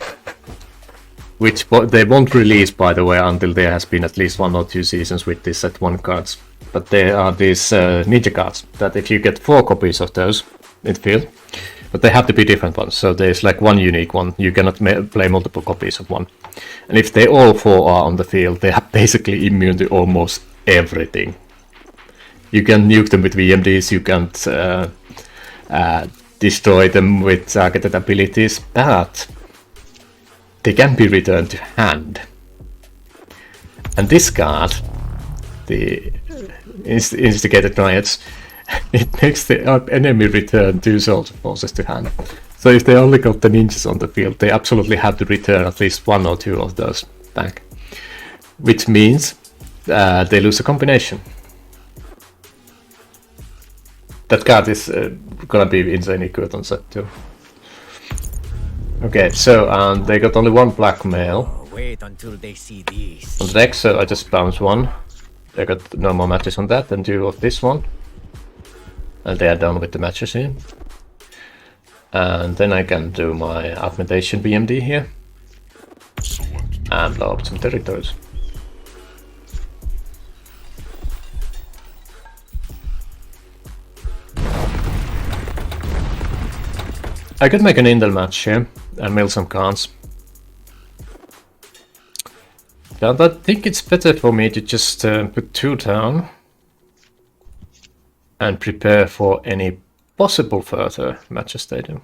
Speaker 1: Which they won't release, by the way, until there has been at least 1 or 2 seasons with this set 1 cards. but there are these ninja cards that if you get 4 copies of those in the field, but they have to be different ones, so there's like one unique one, you cannot play multiple copies of one. And if they all 4 are on the field, they are basically immune to almost everything. You can nuke them with VMDs, you can't destroy them with targeted abilities, but they can be returned to hand. And this card, the Instigated Riots, it makes the enemy return 2 soldier forces to hand. So if they only got the ninjas on the field, they absolutely have to return at least 1 or 2 of those back. Which means they lose a combination. That card is gonna be insanely good on set too. Okay, so they got only 1 blackmail
Speaker 5: Wait until they see these.
Speaker 1: on the deck, so I just bounce 1. They got no more matches on that, and 2 of this one. And they are done with the matches here. And then I can do my augmentation BMD here. And blow up some territories. I could make an Intel match here and mill some cards. But I think it's better for me to just put 2 down and prepare for any possible further matches they do.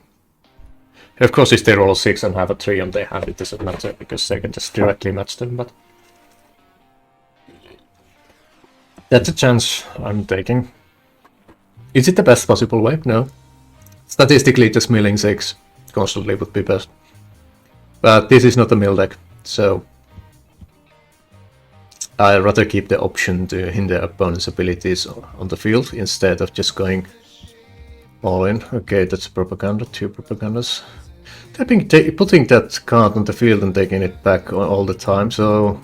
Speaker 1: Of course, if they roll 6 and have a 3 on their hand, it doesn't matter because they can just directly match them, but that's a chance I'm taking. Is it the best possible way? No. Statistically, just milling 6 constantly would be best. But this is not a mill deck, so I'd rather keep the option to hinder opponent's abilities on the field instead of just going all in. Okay, that's propaganda, 2 propagandas. Putting that card on the field and taking it back all the time, so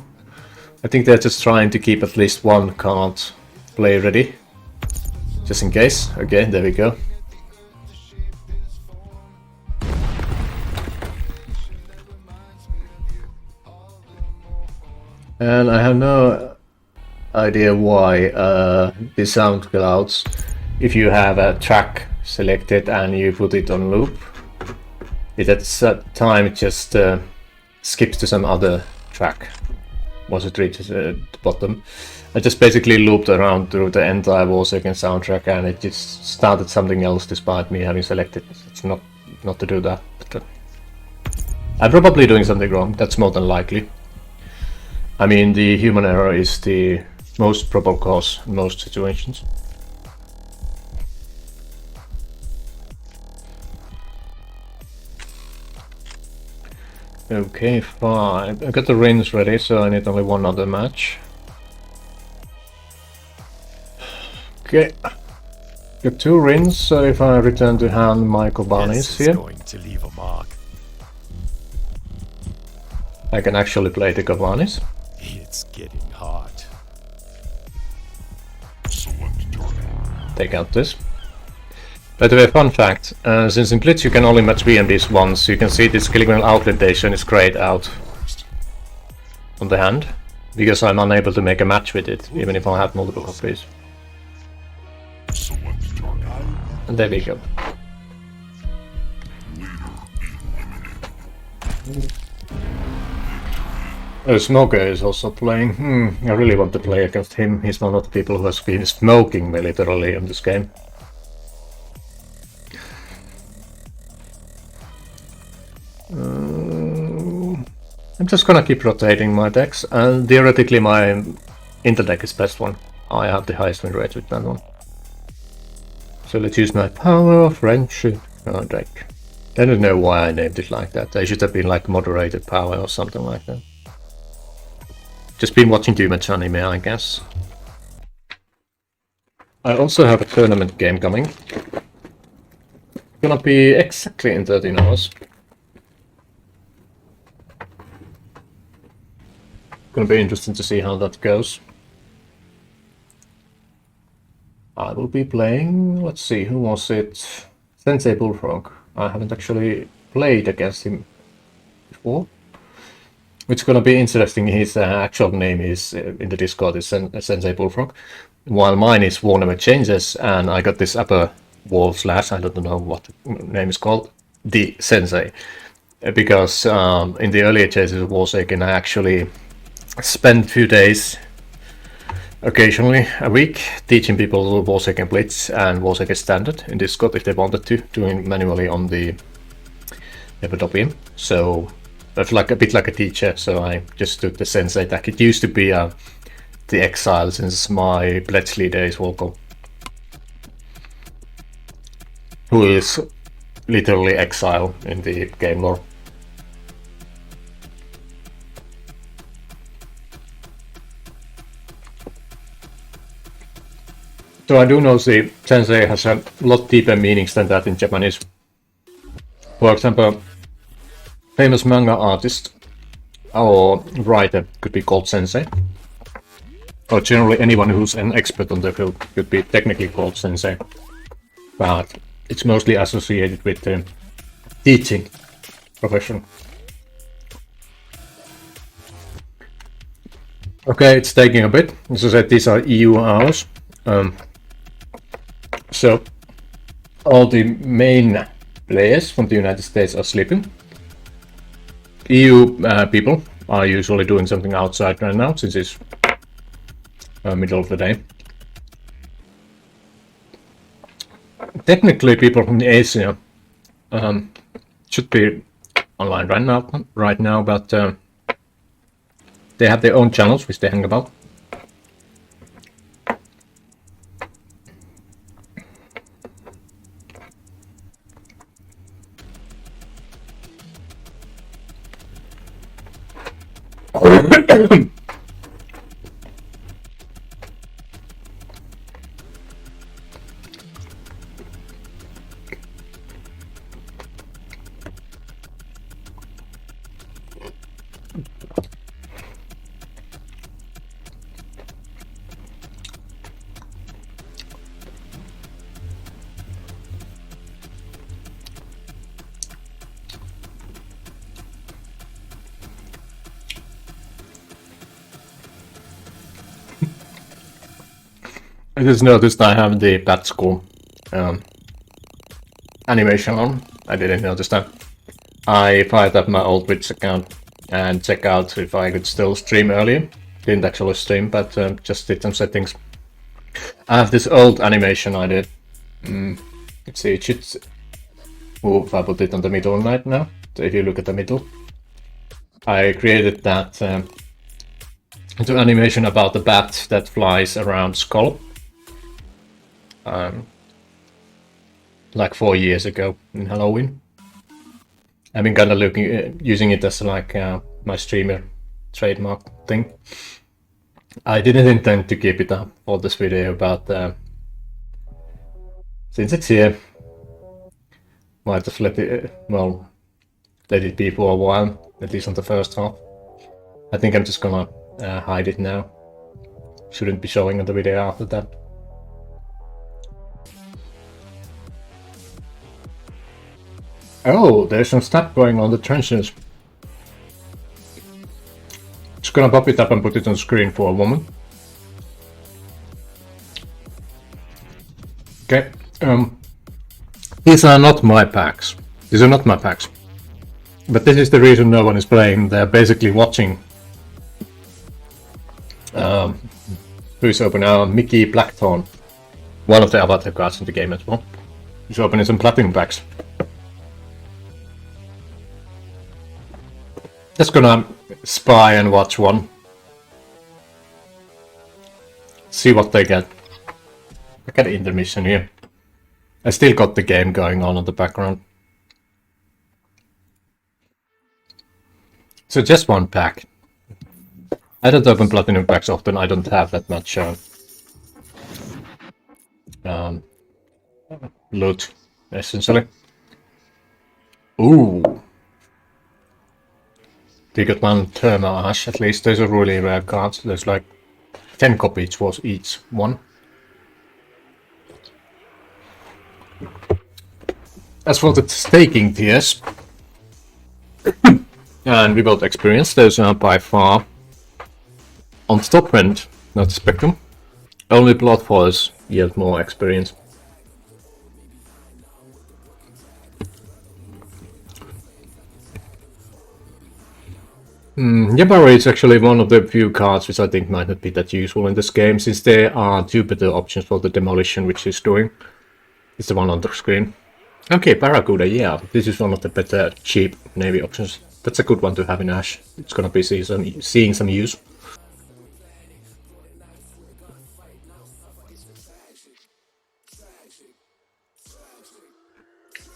Speaker 1: I think they're just trying to keep at least 1 card play ready. Just in case. Okay, there we go. And I have no idea why the sound clouds, if you have a track selected and you put it on loop, it at that time it just skips to some other track once it reaches the bottom. I just basically looped around through the entire Warsaken soundtrack and it just started something else despite me having selected. It's not to do that. But, I'm probably doing something wrong, that's more than likely. I mean, the human error is the most probable cause in most situations. Okay, fine. I got the rings ready, so I need only 1 other match. Okay. Got 2 rings, so if I return to hand my Kobanis here,
Speaker 2: going to leave a mark.
Speaker 1: I can actually play the Kobanis.
Speaker 2: It's getting hot.
Speaker 1: Take out this. By the way, fun fact, since in Blitz you can only match VMDs once, you can see this Killing Outlandation is grayed out on the hand, because I'm unable to make a match with it, even if I have multiple copies. And there we go. Oh, Smoker is also playing. I really want to play against him. He's one of the people who has been smoking me literally in this game. I'm just gonna keep rotating my decks, and theoretically my Inter deck is best one. I have the highest win rate with that one. So let's use my Power of Friendship deck. I don't know why I named it like that. I should have been like Moderated Power or something like that. Just been watching too much anime, I guess. I also have a tournament game coming. Gonna be exactly in 13 hours. Gonna be interesting to see how that goes. I will be playing, let's see, who was it? Sensei Bullfrog. I haven't actually played against him before. Which is gonna be interesting. His actual name is in the Discord is Sensei Bullfrog, while mine is War Never Changes, and I got this upper wall slash. I don't know what the name is called, the Sensei, because in the earlier chases of Warsaken, I actually spent a few days, occasionally a week, teaching people Warsaken Blitz and Warsaken Standard in Discord if they wanted to, doing manually on the Tabletopia. So I feel like a bit like a teacher, so I just took the Sensei tag. It used to be the Exile since my Bletchley days, Volko, who is literally Exile in the game lore. So I do know the Sensei has a lot deeper meanings than that in Japanese. For example, famous manga artist or writer could be called Sensei. Or generally anyone who's an expert on the field could be technically called Sensei. But it's mostly associated with the teaching profession. Okay, it's taking a bit. As I said, these are EU hours. So all the main players from the United States are sleeping. EU people are usually doing something outside right now, since it's middle of the day. Technically, people from Asia should be online right now, but they have their own channels which they hang about. I just noticed I have the Bat School animation on. I didn't notice that. I fired up my old Twitch account and check out if I could still stream earlier. Didn't actually stream, but just did some settings. I have this old animation I did. Let's see, it should move. I put it on the middle right now. So if you look at the middle, I created that into animation about the bat that flies around Skull. Like 4 years ago in Halloween. I've been kind of using it as like my streamer trademark thing. I didn't intend to keep it up for this video, but since it's here, might just let it be for a while, at least on the first half. I think I'm just gonna hide it now. Shouldn't be showing on the video after that. Oh, there's some stuff going on the trenches. Just gonna pop it up and put it on screen for a moment. Okay, these are not my packs. These are not my packs. But this is the reason no one is playing. They're basically watching. Who's open now? Mickey Blackthorn, one of the avatar cards in the game as well. He's opening some platinum packs. Just gonna spy and watch one. See what they get. Look at the intermission here. I still got the game going on in the background. So just one pack. I don't open platinum packs often. I don't have that much loot, essentially. Ooh. We got one Thermal Ash, at least. Those are really rare cards. There's like 10 copies for each one. As for the staking tiers, And we got experience. Those are by far on the top end, not the spectrum. Only blood foils yield more experience. Yabari is actually one of the few cards which I think might not be that useful in this game, since there are two better options for the demolition which he's doing. It's the one on the screen. Okay, Barracuda, yeah, this is one of the better cheap navy options. That's a good one to have in Ash. It's gonna be seeing some use.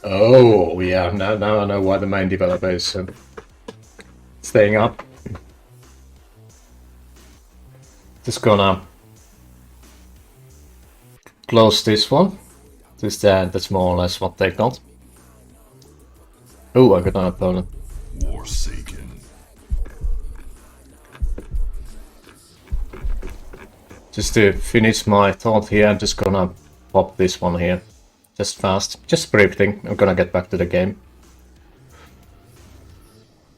Speaker 1: Oh, yeah, now I know why the main developer is staying up. Just gonna close this one. That's more or less what they got. Oh, I got an opponent.
Speaker 2: Warsaken.
Speaker 1: Just to finish my thought here, I'm just gonna pop this one here. Just fast. Just a brief thing. I'm gonna get back to the game.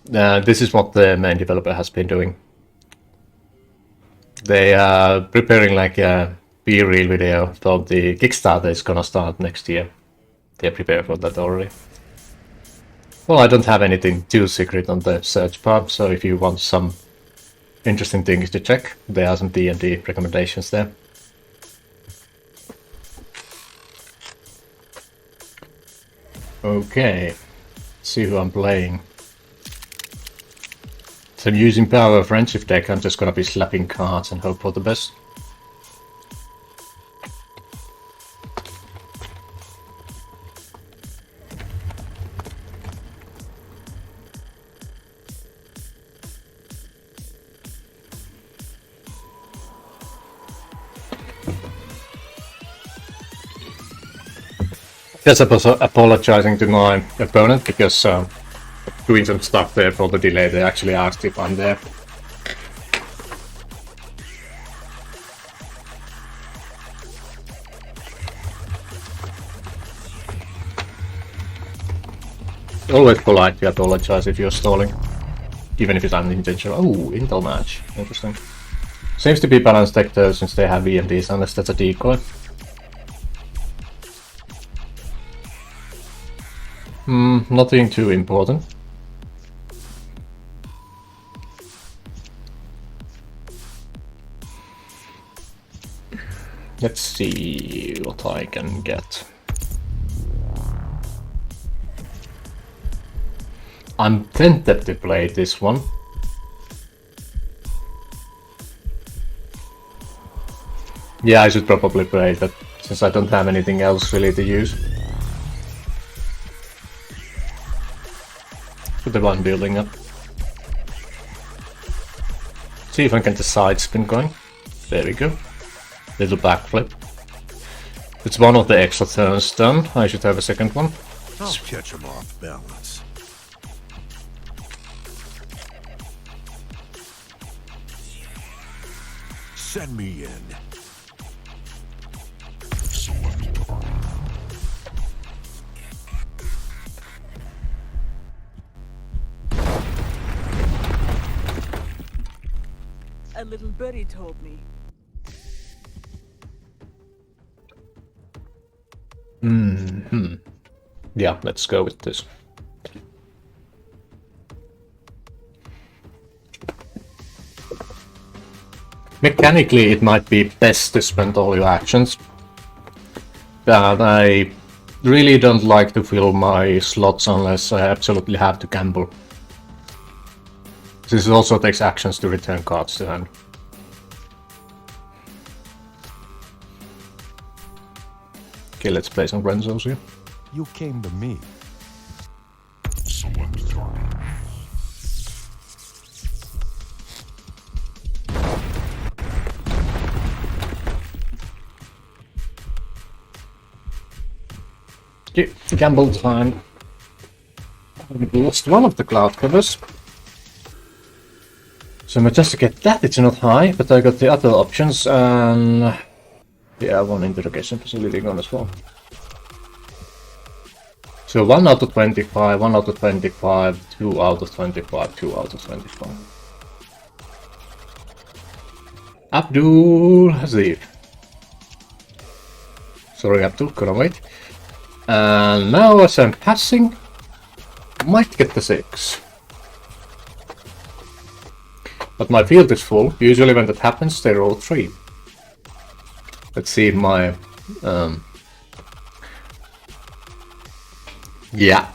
Speaker 1: This is what the main developer has been doing. They are preparing like a B-reel video for the Kickstarter is gonna start next year. They're prepared for that already. Well, I don't have anything too secret on the search part, so if you want some interesting things to check, there are some D&D recommendations there. Okay, let's see who I'm playing. So I'm using Power of Friendship deck. I'm just gonna be slapping cards and hope for the best. Just apologizing to my opponent because doing some stuff there for the delay. They actually asked if I'm there. Always polite to apologize if you're stalling, even if it's unintentional. Oh, Intel match. Interesting. Seems to be balanced deck though, since they have VMDs, unless that's a decoy. Nothing too important. Let's see what I can get. I'm tempted to play this one. Yeah, I should probably play that, since I don't have anything else really to use. Put the one building up. See if I can get the side spin going. There we go. Little backflip. It's one of the extra turns done. I should have a second one.
Speaker 2: I'll catch him off balance. Send me in.
Speaker 4: A little birdie told me.
Speaker 1: Yeah, let's go with this. Mechanically, it might be best to spend all your actions, but I really don't like to fill my slots unless I absolutely have to gamble. This also takes actions to return cards to hand. Okay, let's play some Renzos here.
Speaker 2: You came to me.
Speaker 1: Okay, gamble time. I lost one of the cloud covers. So just to get that, it's not high, but I got the other options, and yeah, one interrogation facility gone as well. So 1 out of 25, 1 out of 25, 2 out of 25, 2 out of 25. Abdul Hazif. Sorry Abdul, couldn't wait. And now as I'm passing, might get the 6. But my field is full. Usually when that happens, they roll 3. Let's see my... yeah.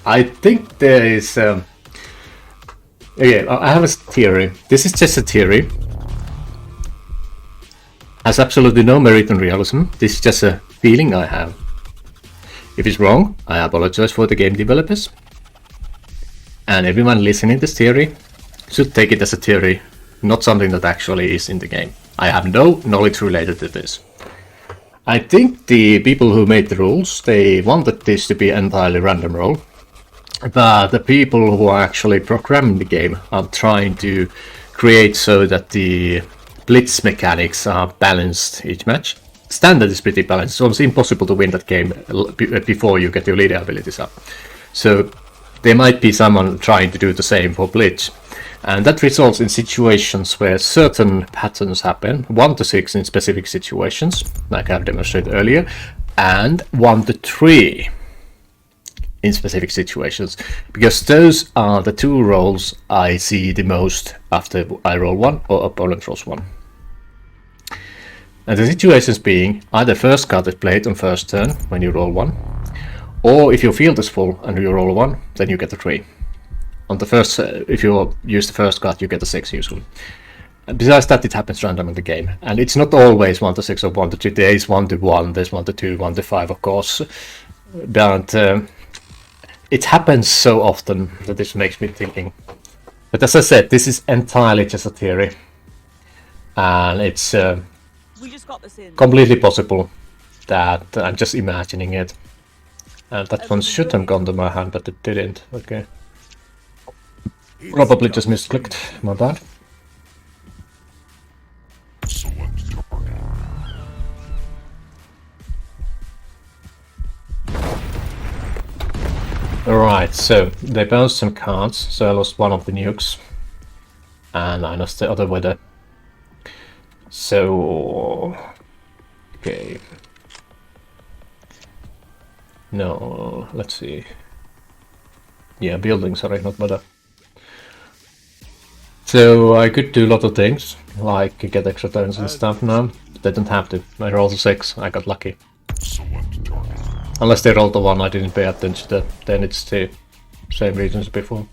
Speaker 1: I think there is... okay, I have a theory. This is just a theory. Has absolutely no merit in realism. This is just a feeling I have. If it's wrong, I apologize for the game developers. And everyone listening to this theory should take it as a theory, not something that actually is in the game. I have no knowledge related to this. I think the people who made the rules, they wanted this to be entirely random roll. But the people who are actually programming the game are trying to create so that the blitz mechanics are balanced each match. Standard is pretty balanced, so it's impossible to win that game before you get your leader abilities up. So there might be someone trying to do the same for blitz. And that results in situations where certain patterns happen, 1 to 6 in specific situations, like I've demonstrated earlier, and 1 to 3 in specific situations, because those are the 2 rolls I see the most after I roll 1 or opponent rolls 1. And the situations being either first card is played on first turn when you roll 1, or if your field is full and you roll 1, then you get a 3. On the first, if you use the first card, you get a 6 usually. And besides that, it happens random in the game, and it's not always 1 to 6 or 1 to 3. There is 1 to 1, there's 1 to 2, 1 to 5, of course. But it happens so often that this makes me thinking. But as I said, this is entirely just a theory, and it's
Speaker 4: We just got this in.
Speaker 1: completely possible that I'm just imagining it. And that one should have gone to my hand, but it didn't. Okay. Probably just misclicked, my bad. Alright, so they bounced some cards, so I lost one of the nukes. And I lost the other weather. So... okay. No, let's see. Yeah, building, sorry, not weather. So I could do a lot of things, like get extra turns and stuff now. They don't have to. I rolled a 6, I got lucky. Unless they rolled a 1 I didn't pay attention to, then it's the same reasons before.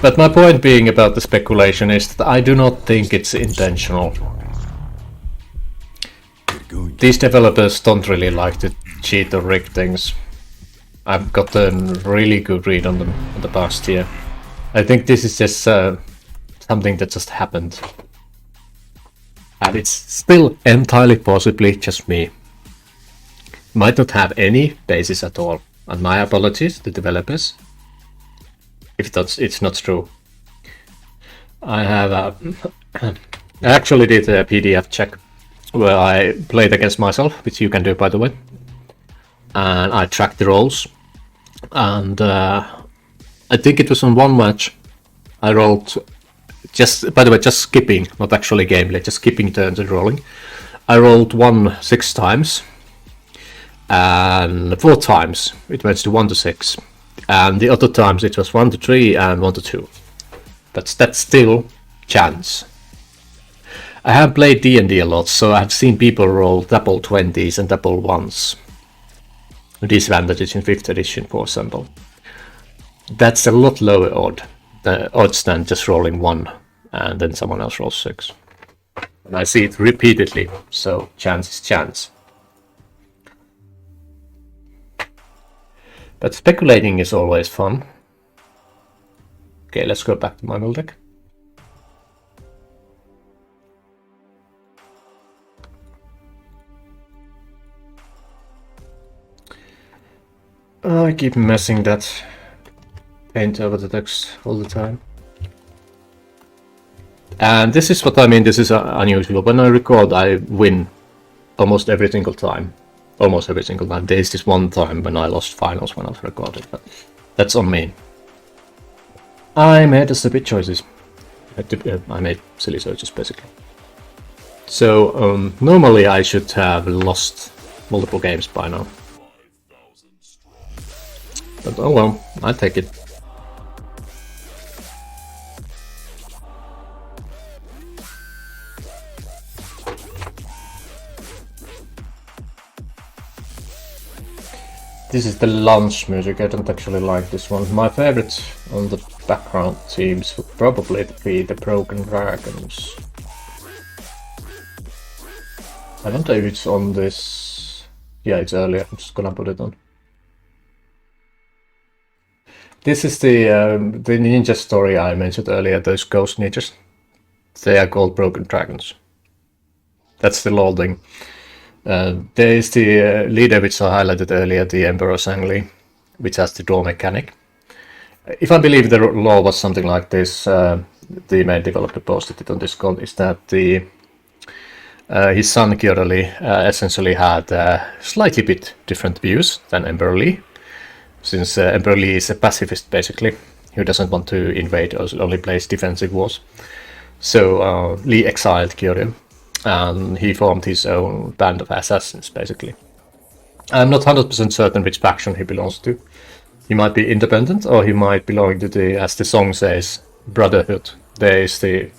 Speaker 1: But my point being about the speculation is that I do not think it's intentional. These developers don't really like to cheat or rig things. I've gotten a really good read on them in the past year. I think this is just something that just happened. And it's still entirely possibly just me. Might not have any basis at all. And my apologies to developers if it's not true. I have I actually did a PDF check where I played against myself, which you can do by the way. And I tracked the rolls. And I think it was on one match I rolled, just by the way, just skipping, not actually gameplay, just skipping turns and rolling. I rolled 1 6 times, and 4 times it went to 1 to 6, and the other times it was 1 to 3 and 1 to 2. But that's still chance. I have played D&D a lot, so I've seen people roll double 20s and double 1s. Disadvantages in 5th edition, for example. That's a lot lower odds than just rolling 1 and then someone else rolls 6. And I see it repeatedly, so chance is chance. But speculating is always fun. Okay, let's go back to my mill deck. I keep messing that paint over the text all the time. And this is what I mean, this is unusual. When I record, I win almost every single time. almost every single time. There's this one time when I lost finals when I was recording, but that's on me. I made stupid choices. I made silly choices, basically. So, normally I should have lost multiple games by now. But oh well, I take it. This is the launch music. I don't actually like this one. My favorite on the background themes would probably be the Broken Dragons. I don't know if it's on this. Yeah, it's earlier. I'm just gonna put it on. This is the ninja story I mentioned earlier. Those ghost ninjas. They are called Broken Dragons. That's the lore thing. There is the leader which I highlighted earlier, the Emperor Zhangli, which has the door mechanic. If I believe the law was something like this, the main developer posted it on Discord, is that his son Kyori essentially had slightly bit different views than Emperor Li, since Emperor Li is a pacifist basically, who doesn't want to invade or only plays defensive wars. So Li exiled Kyori, and he formed his own band of assassins, basically. I'm not 100% certain which faction he belongs to. He might be independent, or he might belong to the, as the song says, Brotherhood. There is the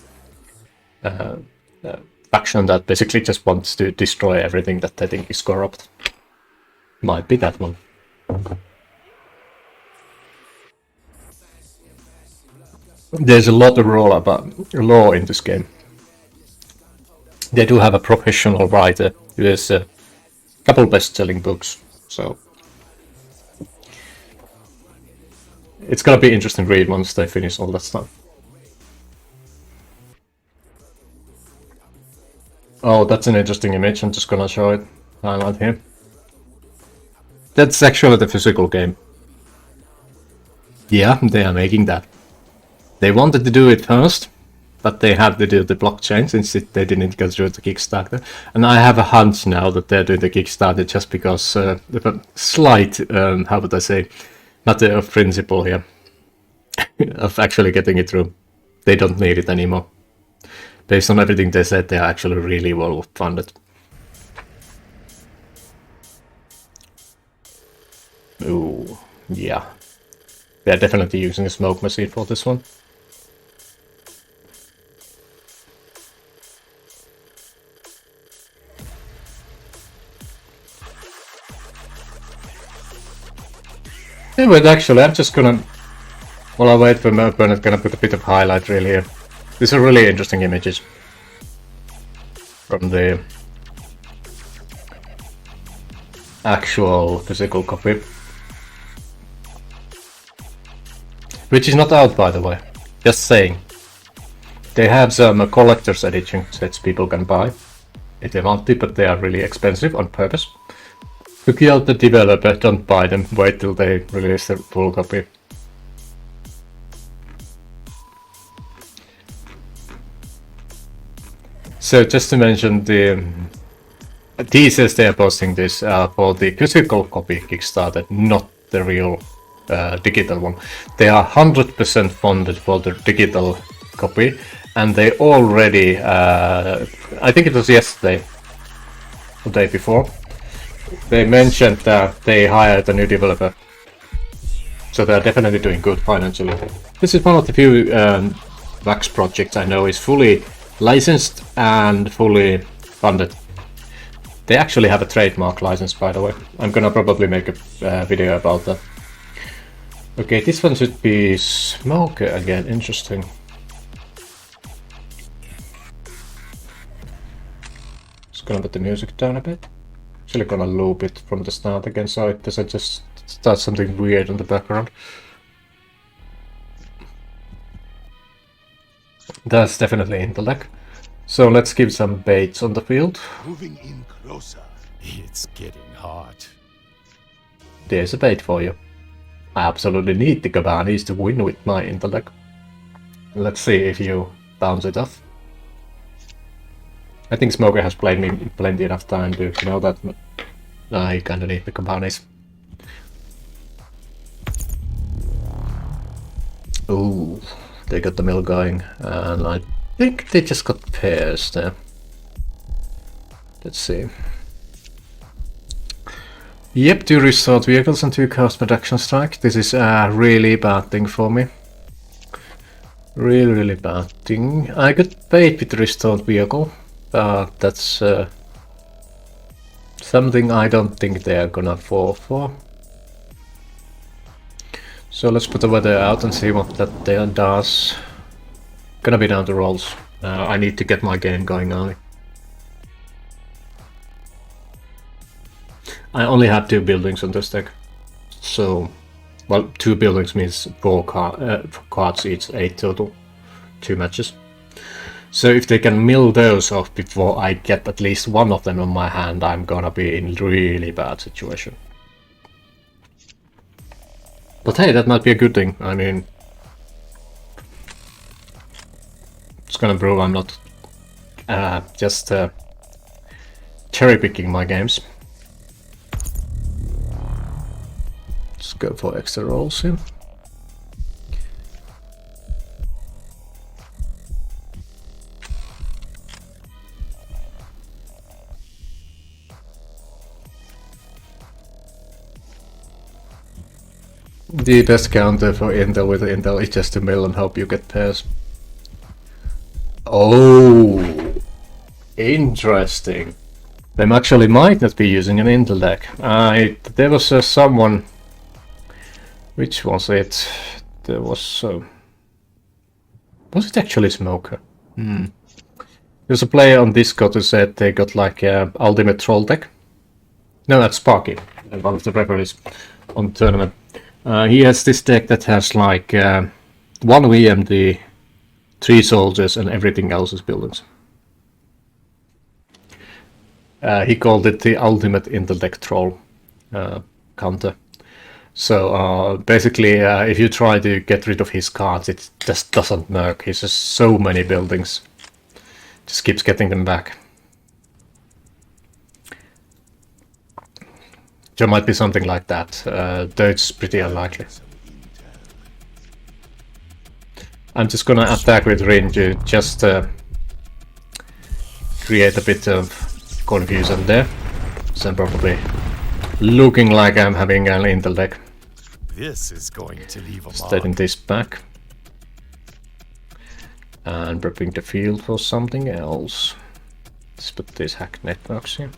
Speaker 1: faction that basically just wants to destroy everything that they think is corrupt. Might be that one. There's a lot of lore in this game. They do have a professional writer who has a couple best-selling books, so it's gonna be interesting to read once they finish all that stuff. Oh, that's an interesting image. I'm just gonna show it. Highlight here. That's actually the physical game. Yeah, they are making that. They wanted to do it first, but they had to do the blockchain since they didn't go through the Kickstarter. And I have a hunch now that they're doing the Kickstarter just because of a slight, how would I say, matter of principle here, of actually getting it through. They don't need it anymore. Based on everything they said, they are actually really well funded. Ooh, yeah. They're definitely using a smoke machine for this one. Yeah, but actually, I'm just gonna, while I wait for Melbourne, I'm gonna put a bit of highlight reel here. These are really interesting images from the actual physical copy, which is not out, by the way. Just saying. They have some collector's edition sets people can buy if they want to, but they are really expensive on purpose. To kill the developer, don't buy them, wait till they release the full copy. So just to mention, the teasers they are posting this for the physical copy Kickstarter, not the real digital one. They are 100% funded for the digital copy, and they already, I think it was yesterday, the day before, they mentioned that they hired a new developer. So they're definitely doing good financially. This is one of the few Wax projects I know is fully licensed and fully funded. They actually have a trademark license, by the way. I'm gonna probably make a video about that. Okay, this one should be Smoker again, interesting. Just gonna put the music down a bit. Actually gonna loop it from the start again so it doesn't just start something weird in the background. That's definitely intellect. So let's give some baits on the field.
Speaker 2: Moving in closer.
Speaker 6: It's getting hot.
Speaker 1: There's a bait for you. I absolutely need the Gabanis to win with my intellect. Let's see if you bounce it off. I think Smoker has played me plenty enough time to know that I kinda need the companies. Ooh, they got the mill going, and I think they just got pairs there. Let's see. Yep, 2 restored vehicles and 2 cast production strike. This is a really bad thing for me. Really bad thing. I got paid with the restored vehicle, but that's something I don't think they are gonna fall for. So let's put the weather out and see what that there does. Gonna be down to rolls. I need to get my game going early. I only have 2 buildings on this deck, so, well, 2 buildings means 4 cards each, 8 total, 2 matches. So if they can mill those off before I get at least one of them on my hand, I'm gonna be in really bad situation. But hey, that might be a good thing. I mean, it's gonna prove I'm not just cherry picking my games. Let's go for extra rolls here. The best counter for Intel with Intel is just to mill and hope you get pairs. Oh, interesting. They actually might not be using an Intel deck. There was someone. Which was it? There was. Was it actually Smoker? There's a player on Discord who said they got like a ultimate troll deck. No, that's Sparky, one of the referees on the tournament. He has this deck that has like 1 VMD, 3 soldiers, and everything else is buildings. He called it the ultimate Intel deck troll counter. So basically, if you try to get rid of his cards, it just doesn't work. He has so many buildings, just keeps getting them back. There might be something like that, though it's pretty unlikely. I'm just gonna attack with Rin to just create a bit of confusion there. So I'm probably looking like I'm having an Intel deck.
Speaker 6: This is going to leave a mark.
Speaker 1: Setting this back. And prepping the field for something else. Let's put these hack networks here.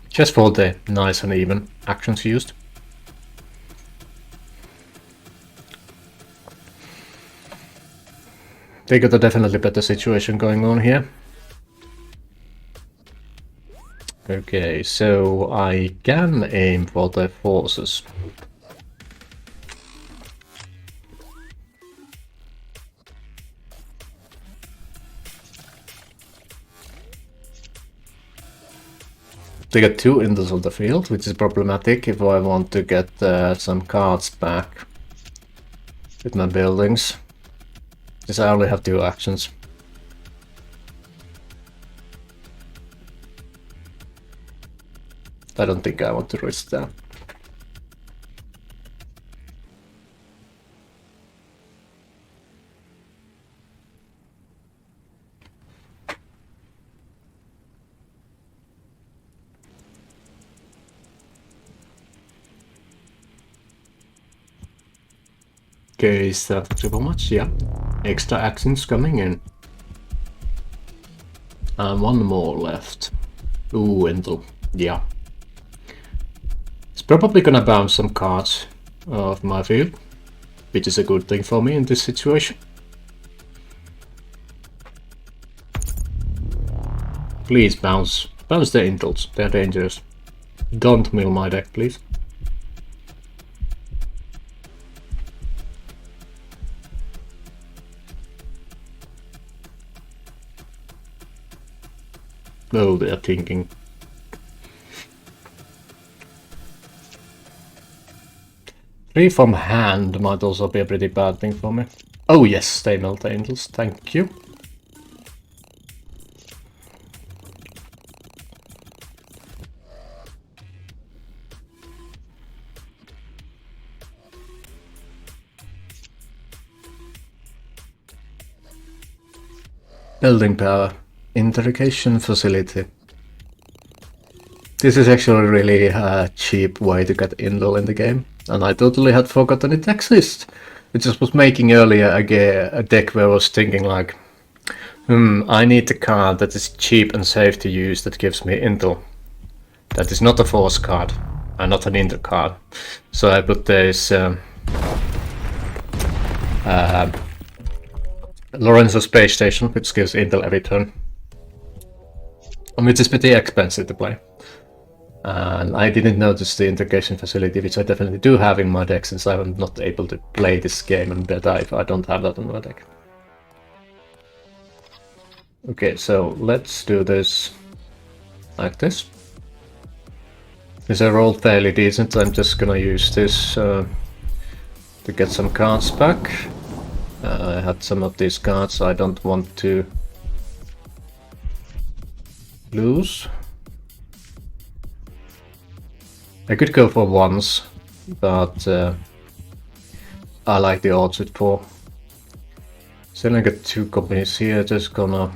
Speaker 1: Just for the nice and even actions used. They got a definitely better situation going on here. Okay, so I can aim for their forces. They got 2 Intels on the field, which is problematic if I want to get some cards back with my buildings. Because I only have 2 actions. I don't think I want to risk that. Okay, is that triple much? Yeah. Extra actions coming in. And 1 more left. Ooh, Intel. Yeah. It's probably gonna bounce some cards off my field, which is a good thing for me in this situation. Please bounce. Bounce the Intels. They're dangerous. Don't mill my deck, please. Oh, they are thinking. Three from hand might also be a pretty bad thing for me. Oh yes, they melt the Intels, thank you. Building power. Interrogation facility. This is actually really a cheap way to get intel in the game, and I totally had forgotten it exists. It just was making earlier a deck where I was thinking like, I need a card that is cheap and safe to use that gives me intel. That is not a force card, and not an intel card. So I put this Lorenzo Space Station, which gives intel every turn. Which is pretty expensive to play. And I didn't notice the integration facility, which I definitely do have in my deck, since I'm not able to play this game in beta if I don't have that in my deck. Okay, so let's do this like this. Since I rolled fairly decent, I'm just gonna use this to get some cards back. I had some of these cards I don't want to lose. I could go for ones, but I like the odds with 4. So then I got 2 copies here, just gonna...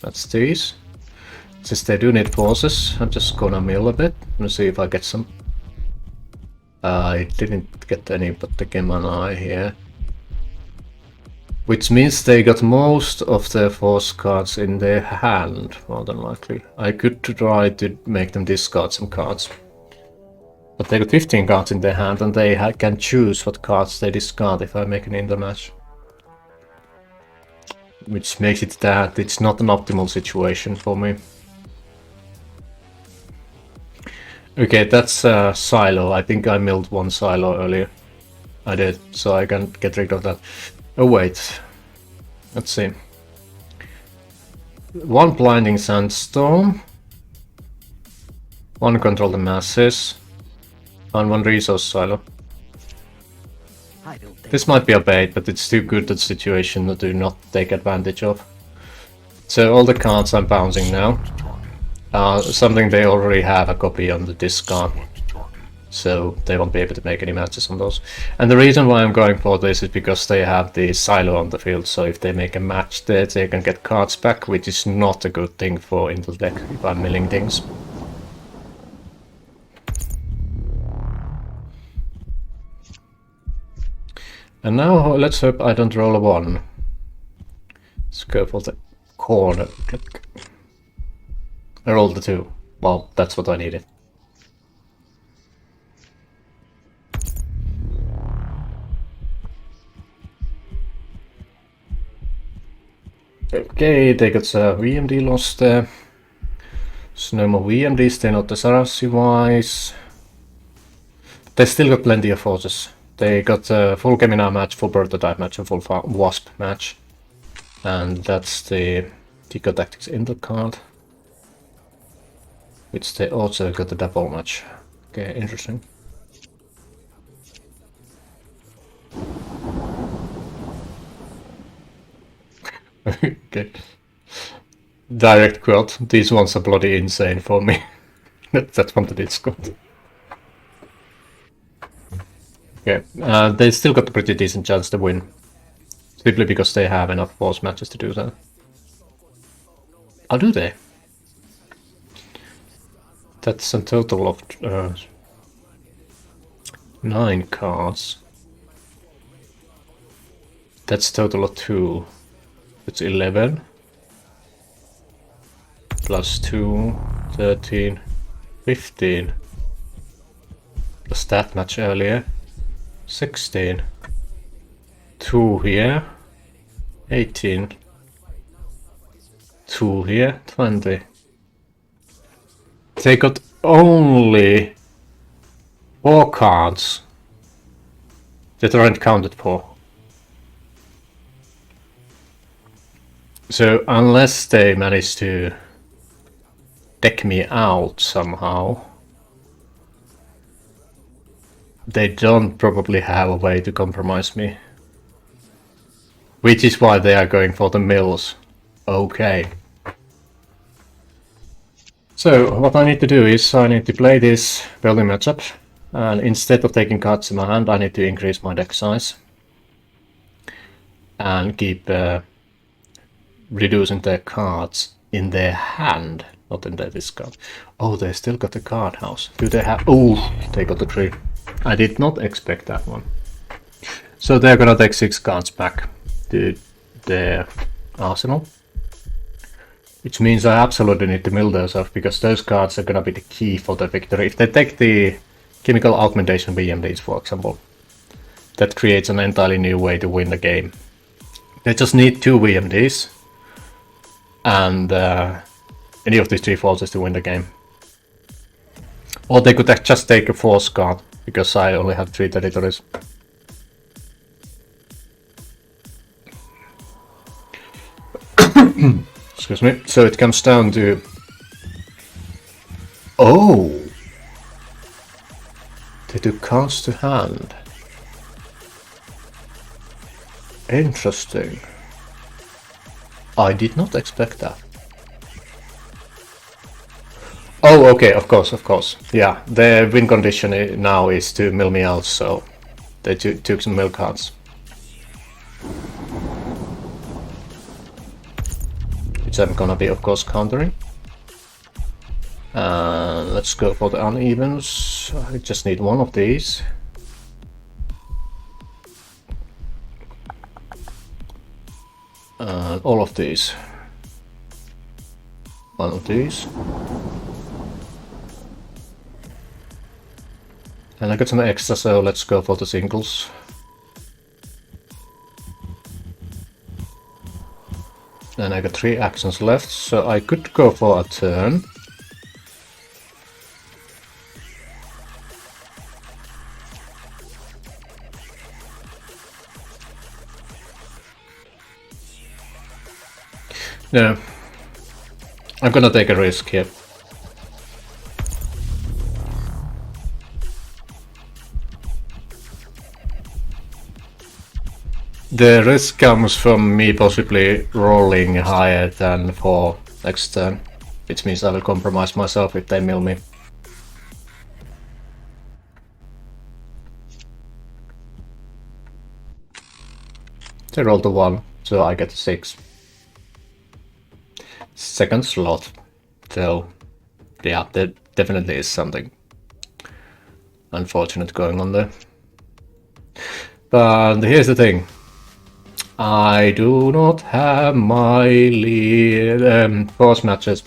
Speaker 1: that's these. Since they do need forces, I'm just gonna mill a bit and see if I get some. I didn't get any, but the game an eye here. Which means they got most of their force cards in their hand, more than likely. I could try to make them discard some cards. But they got 15 cards in their hand, and they can choose what cards they discard if I make an inter match. Which makes it that it's not an optimal situation for me. Okay, that's silo. I think I milled 1 silo earlier. I did, so I can get rid of that. Oh wait, let's see. 1 blinding sandstorm, 1 control the masses, and 1 resource silo. This might be a bait, but it's too good a situation to do not take advantage of. So all the cards I'm bouncing now are something they already have a copy on the discard. So they won't be able to make any matches on those. And the reason why I'm going for this is because they have the silo on the field, so if they make a match there, they can get cards back, which is not a good thing for Intel deck if I'm milling things. And now let's hope I don't roll a 1. Let's go for the corner click. I rolled the 2. Well, that's what I needed. Okay, they got a VMD loss there. So no more VMDs, they're not the Sarasi wise. They still got plenty of forces. They got a full Gemini match, full prototype match, and full Wasp match. And that's the Tico Tactics Intel card. Which they also got the double match. Okay, interesting. Okay. Direct quote, these ones are bloody insane for me. That's from the Discord. Okay, they still got a pretty decent chance to win. Simply because they have enough force matches to do that. Or do they? That's a total of 9 cards. That's a total of 2. It's 11. Plus 2, 13, 15. Plus that match earlier. 16. 2 here. 18. 2 here. 20. They got only 4 cards that aren't counted for. So unless they manage to deck me out somehow, they don't probably have a way to compromise me. Which is why they are going for the mills. Okay. So what I need to do is I need to play this building matchup, and instead of taking cards in my hand I need to increase my deck size and keep reducing their cards in their hand, not in their discard. Oh, they still got the card house. Do they have... Oh, they got the 3. I did not expect that one. So they're gonna take 6 cards back to their arsenal. Which means I absolutely need to mill those off, because those cards are gonna be the key for the victory. If they take the chemical augmentation VMDs, for example, that creates an entirely new way to win the game. They just need 2 VMDs and any of these 3 forces to win the game. Or they could just take a force card, because I only have 3 territories. Excuse me. So it comes down to... Oh! They do cards to hand. Interesting. I did not expect that. Oh, okay, of course. Yeah, the win condition now is to mill me out, so they took some mill cards. Which I'm gonna be, of course, countering. Let's go for the unevens. I just need 1 of these. All of these. 1 of these. And I got some extra, so let's go for the singles. And I got 3 actions left, so I could go for a turn. No, I'm gonna take a risk here. The risk comes from me possibly rolling higher than for next turn, which means I will compromise myself if they mill me. They rolled a 1, so I get a 6. Second slot, so yeah, there definitely is something unfortunate going on there. But here's the thing. I do not have my force matches,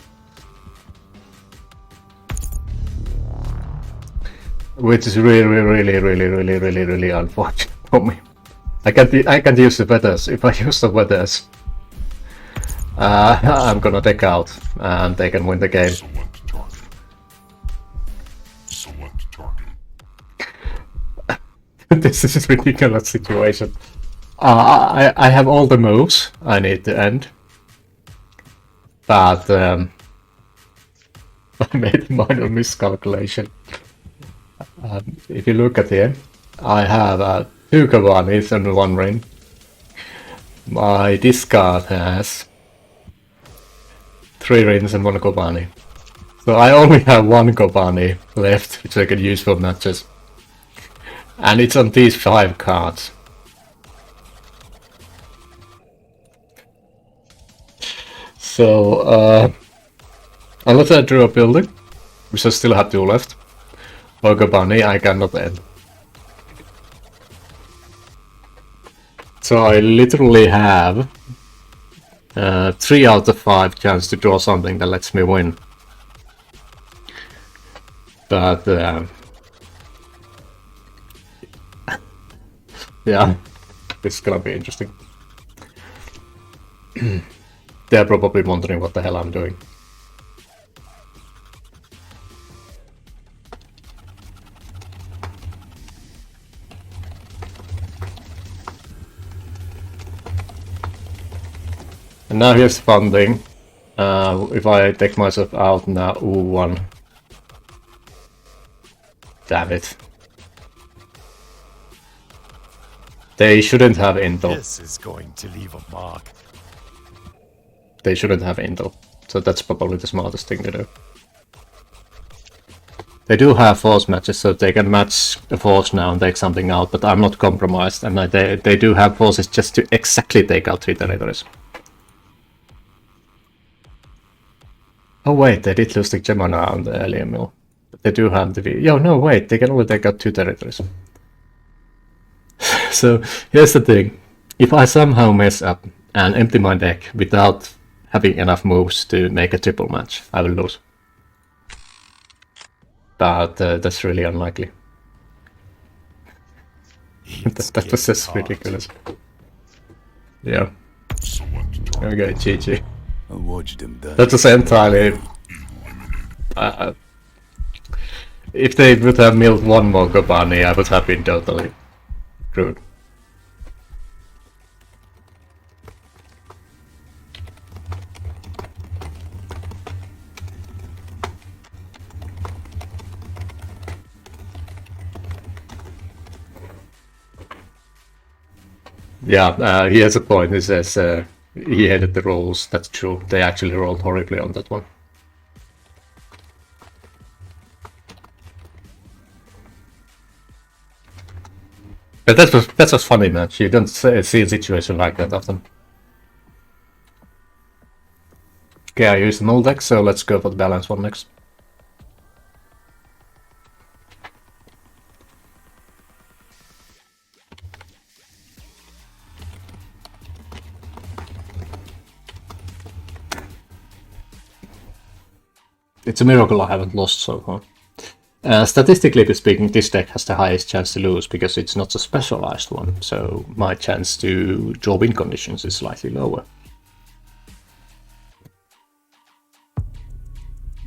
Speaker 1: which is really unfortunate for me. I can't use the weathers. If I use the weathers, I'm gonna take out and they can win the game.
Speaker 2: Select target. Select target.
Speaker 1: This is a ridiculous situation. I have all the moves I need to end, but I made a minor miscalculation. If you look at here, I have 2 Kabanis and 1 ring. My discard has 3 rings and 1 Kobani. So I only have 1 Kobani left, which I can use for matches. And it's on these 5 cards. So, unless I drew a building, which I still have 2 left, or Kobani, I cannot end. So I literally have 3 out of 5 chance to draw something that lets me win. But yeah, this is gonna be interesting. They're probably wondering what the hell I'm doing. And now here's the fun thing. If I take myself out now, ooh, 1. Damn it. They shouldn't have intel.
Speaker 6: This is going to leave a mark.
Speaker 1: They shouldn't have intel. So that's probably the smartest thing to do. They do have force matches, so they can match a force now and take something out, but I'm not compromised, and they do have forces just to exactly take out 3 territories. Oh wait, they did lose the Gemini on the earlier mill. But they do have the... Yo, no, wait, they can only take out 2 territories. So, here's the thing. If I somehow mess up and empty my deck without having enough moves to make a triple match, I will lose. But that's really unlikely. that was just ridiculous. Yeah. There we go, GG.
Speaker 2: I watched him die.
Speaker 1: That was entirely... if they would have milled one more Kobani, I would have been totally screwed. Yeah, he has a point. He says he hated the rolls. That's true. They actually rolled horribly on that one. But that was funny, man. You don't see a situation like that often. Okay, I used the null deck, so let's go for the balance one next. It's a miracle I haven't lost so far. Statistically speaking, this deck has the highest chance to lose because it's not a specialized one, so my chance to draw win conditions is slightly lower.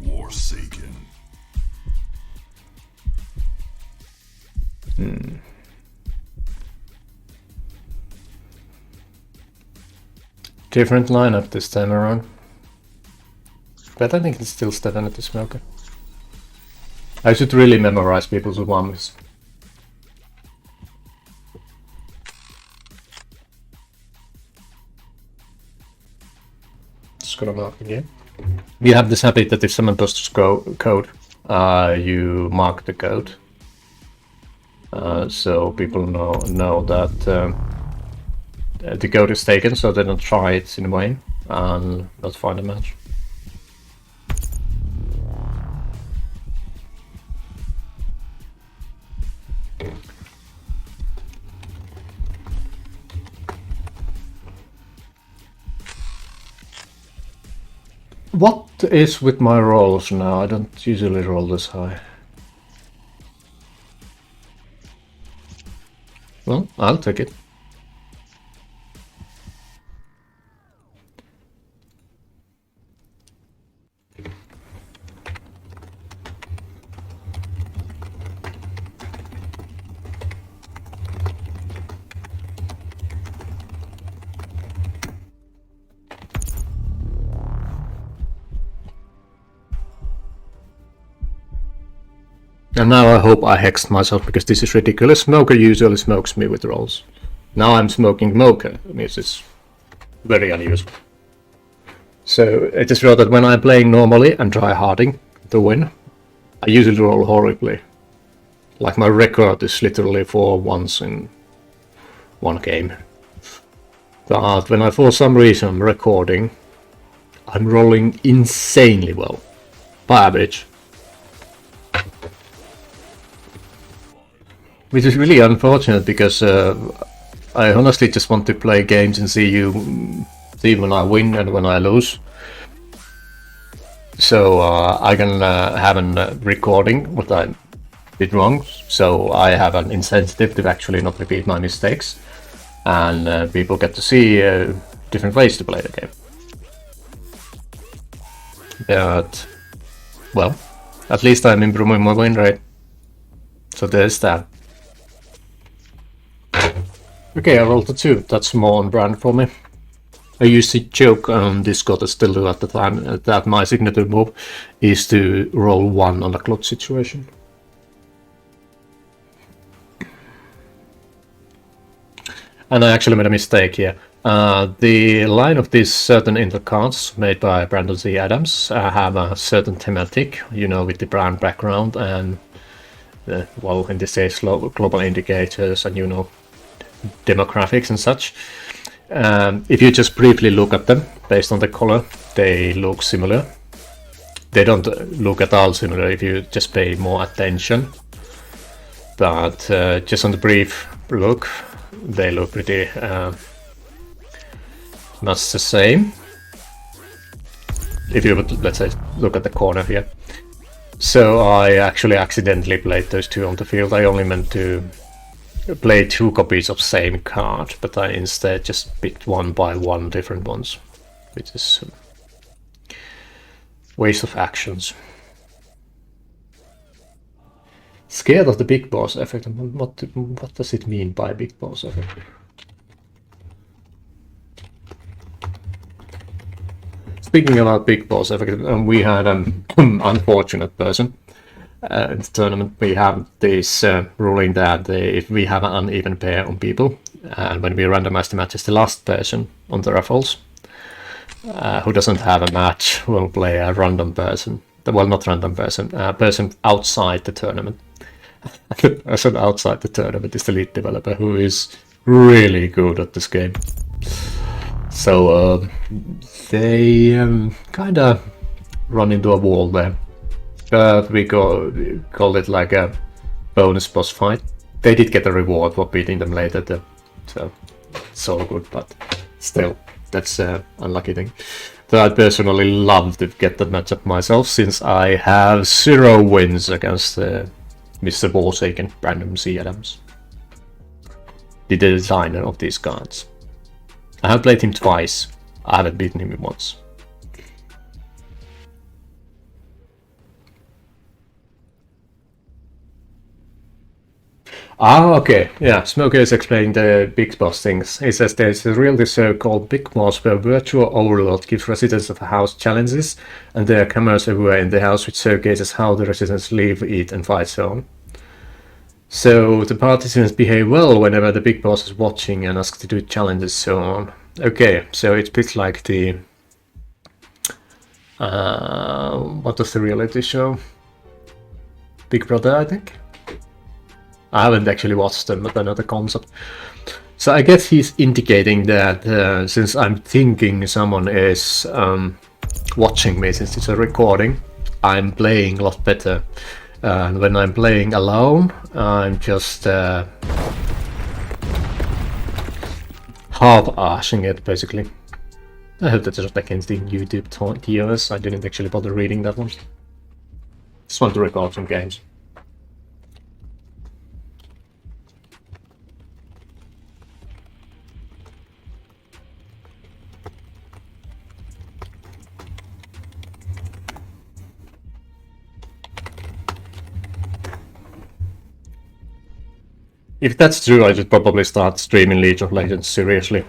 Speaker 2: Warsaken.
Speaker 1: Different lineup this time around. But I think it's still definitely Smoker. I should really memorize people's ones. Just gonna mark again. We have this habit that if someone posts code, you mark the code. So people know that the code is taken, so they don't try it in a way and not find a match. What is with my rolls now? I don't usually roll this high. Well, I'll take it. And now I hope I hexed myself because this is ridiculous. Smoker usually smokes me with rolls. Now I'm smoking Mocha, which is very unusual. So I just wrote that when I'm playing normally and try harding to win, I usually roll horribly. Like my record is literally 4 1s in one game. But when I for some reason I'm recording, I'm rolling insanely well. By average. Which is really unfortunate because I honestly just want to play games and see when I win and when I lose. So I can have a recording what I did wrong, so I have an incentive to actually not repeat my mistakes, and people get to see different ways to play the game. But well, at least I'm improving my win rate. So there's that. Okay, I rolled a 2. That's more on brand for me. I used to joke on Discord, I still do at the time, that my signature move is to roll 1 on a clutch situation. And I actually made a mistake here. The line of these certain inter cards made by Brandon Z. Adams have a certain thematic, with the brand background and, well, in this case, global indicators and, demographics and such. If you just briefly look at them based on the color, they look similar. they don't look at all similar if you just pay more attention. But just on the brief look, they look pretty much the same. If you would, let's say, look at the corner here. So I actually accidentally played those two on the field. I only meant to play 2 copies of same card, but I instead just picked one by one different ones, which is waste of actions. Scared of the big boss effect. What does it mean by big boss effect? Speaking about big boss effect, we had an unfortunate person in the tournament. We have this ruling that if we have an uneven pair on people, and when we randomize the matches, the last person on the raffles who doesn't have a match will play a random person. Well, not random person, a person outside the tournament. The person outside the tournament is the lead developer, who is really good at this game. So they kind of run into a wall there. But we called it like a bonus boss fight. They did get a reward for beating them later, though. So it's all good, but still, that's an unlucky thing. So I'd personally love to get that matchup myself, since I have 0 wins against Mr. Warsaken, Brandon C. Adams, the designer of these cards. I have played him twice. I haven't beaten him once. Ah, okay. Yeah, Smoker is explaining the Big Boss things. He says there's a reality show called Big Boss where virtual overlord gives residents of a house challenges, and there are cameras everywhere in the house which showcases how the residents live, eat, and fight so on. So the participants behave well whenever the Big Boss is watching and asks to do challenges so on. Okay, so it's a bit like the... what was the reality show? Big Brother, I think? I haven't actually watched them, but I know the concept. So I guess he's indicating that since I'm thinking someone is watching me, since it's a recording, I'm playing a lot better. And when I'm playing alone, I'm just half-arshing it, basically. I hope that's not against the YouTube TOS. I didn't actually bother reading that one. Just want to record some games. If that's true, I should probably start streaming League of Legends seriously.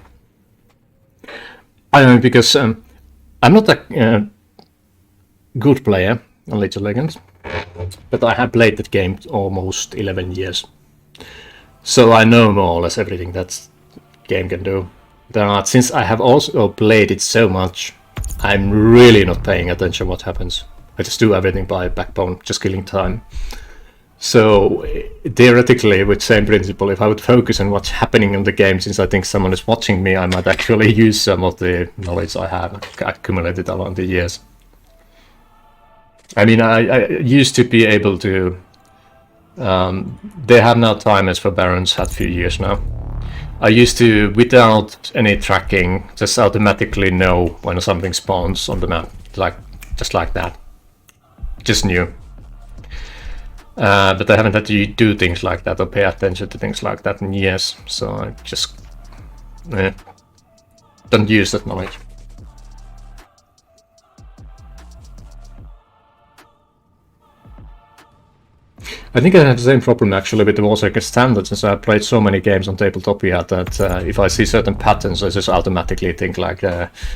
Speaker 1: I know, because I'm not a good player on League of Legends, but I have played that game almost 11 years. So I know more or less everything that game can do. But since I have also played it so much, I'm really not paying attention what happens. I just do everything by backbone, just killing time. So theoretically, with same principle, if I would focus on what's happening in the game, since I think someone is watching me, I might actually use some of the knowledge I have accumulated along the years. I mean, I used to be able to... they have now timers for Barons, had a few years now. I used to, without any tracking, just automatically know when something spawns on the map, just like that. Just knew. But I haven't had to do things like that or pay attention to things like that in years, so I just don't use that knowledge. I think I have the same problem actually with the Warsaken standard, since I played so many games on Tabletopia that if I see certain patterns, I just automatically think like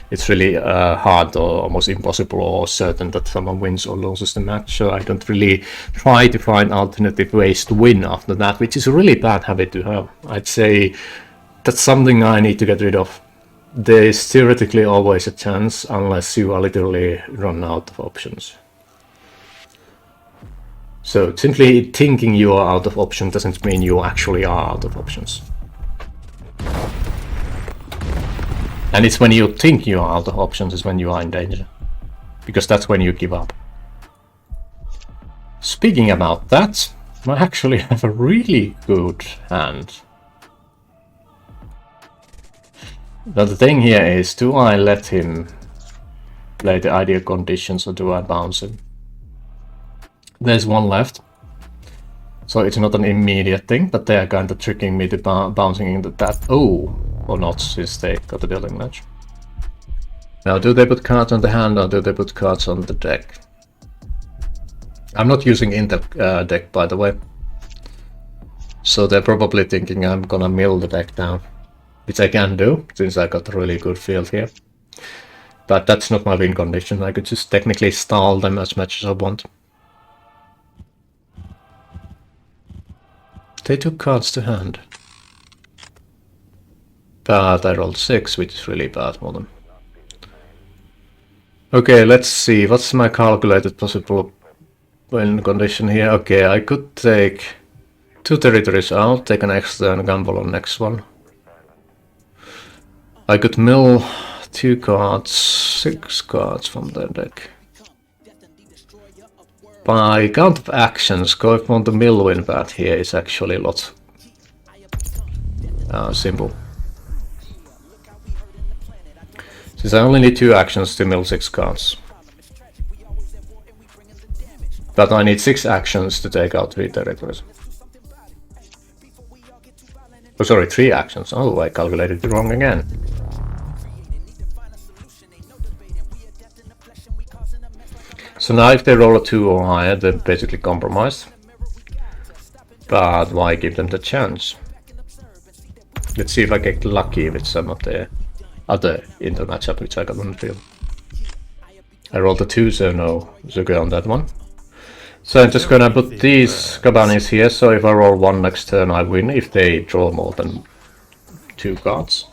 Speaker 1: it's really hard or almost impossible or certain that someone wins or loses the match. So I don't really try to find alternative ways to win after that, which is a really bad habit to have. I'd say that's something I need to get rid of. There is theoretically always a chance unless you are literally run out of options. So simply thinking you are out of options doesn't mean you actually are out of options. And it's when you think you are out of options is when you are in danger. Because that's when you give up. Speaking about that, I actually have a really good hand. Now the thing here is, do I let him play the ideal conditions or do I bounce him? There's one left. So it's not an immediate thing, but they are kind of tricking me to bouncing into that. Oh, or not, since they got the building match. Now, do they put cards on the hand or do they put cards on the deck? I'm not using Intel deck, by the way. So they're probably thinking I'm gonna mill the deck down. Which I can do, since I got a really good field here. But that's not my win condition. I could just technically stall them as much as I want. They took cards to hand. But I rolled 6, which is really bad for them. Okay, let's see. What's my calculated possible win condition here? Okay, I could take 2 territories out, take an extra and gamble on next one. I could mill 2 cards, 6 cards from the deck. By count of actions, going from the mill win path here is actually a lot simple. Since I only need 2 actions to mill 6 cards. But I need 6 actions to take out 3 territories. Oh, sorry, 3 actions. Oh, I calculated it wrong again. So now if they roll a 2 or higher, they're basically compromised. But why give them the chance? Let's see if I get lucky with some of the other inter matchup which I got on the field. I rolled a 2, so no Zuko on that one. So I'm just gonna put these cabanas here, so if I roll 1 next turn I win if they draw more than 2 cards.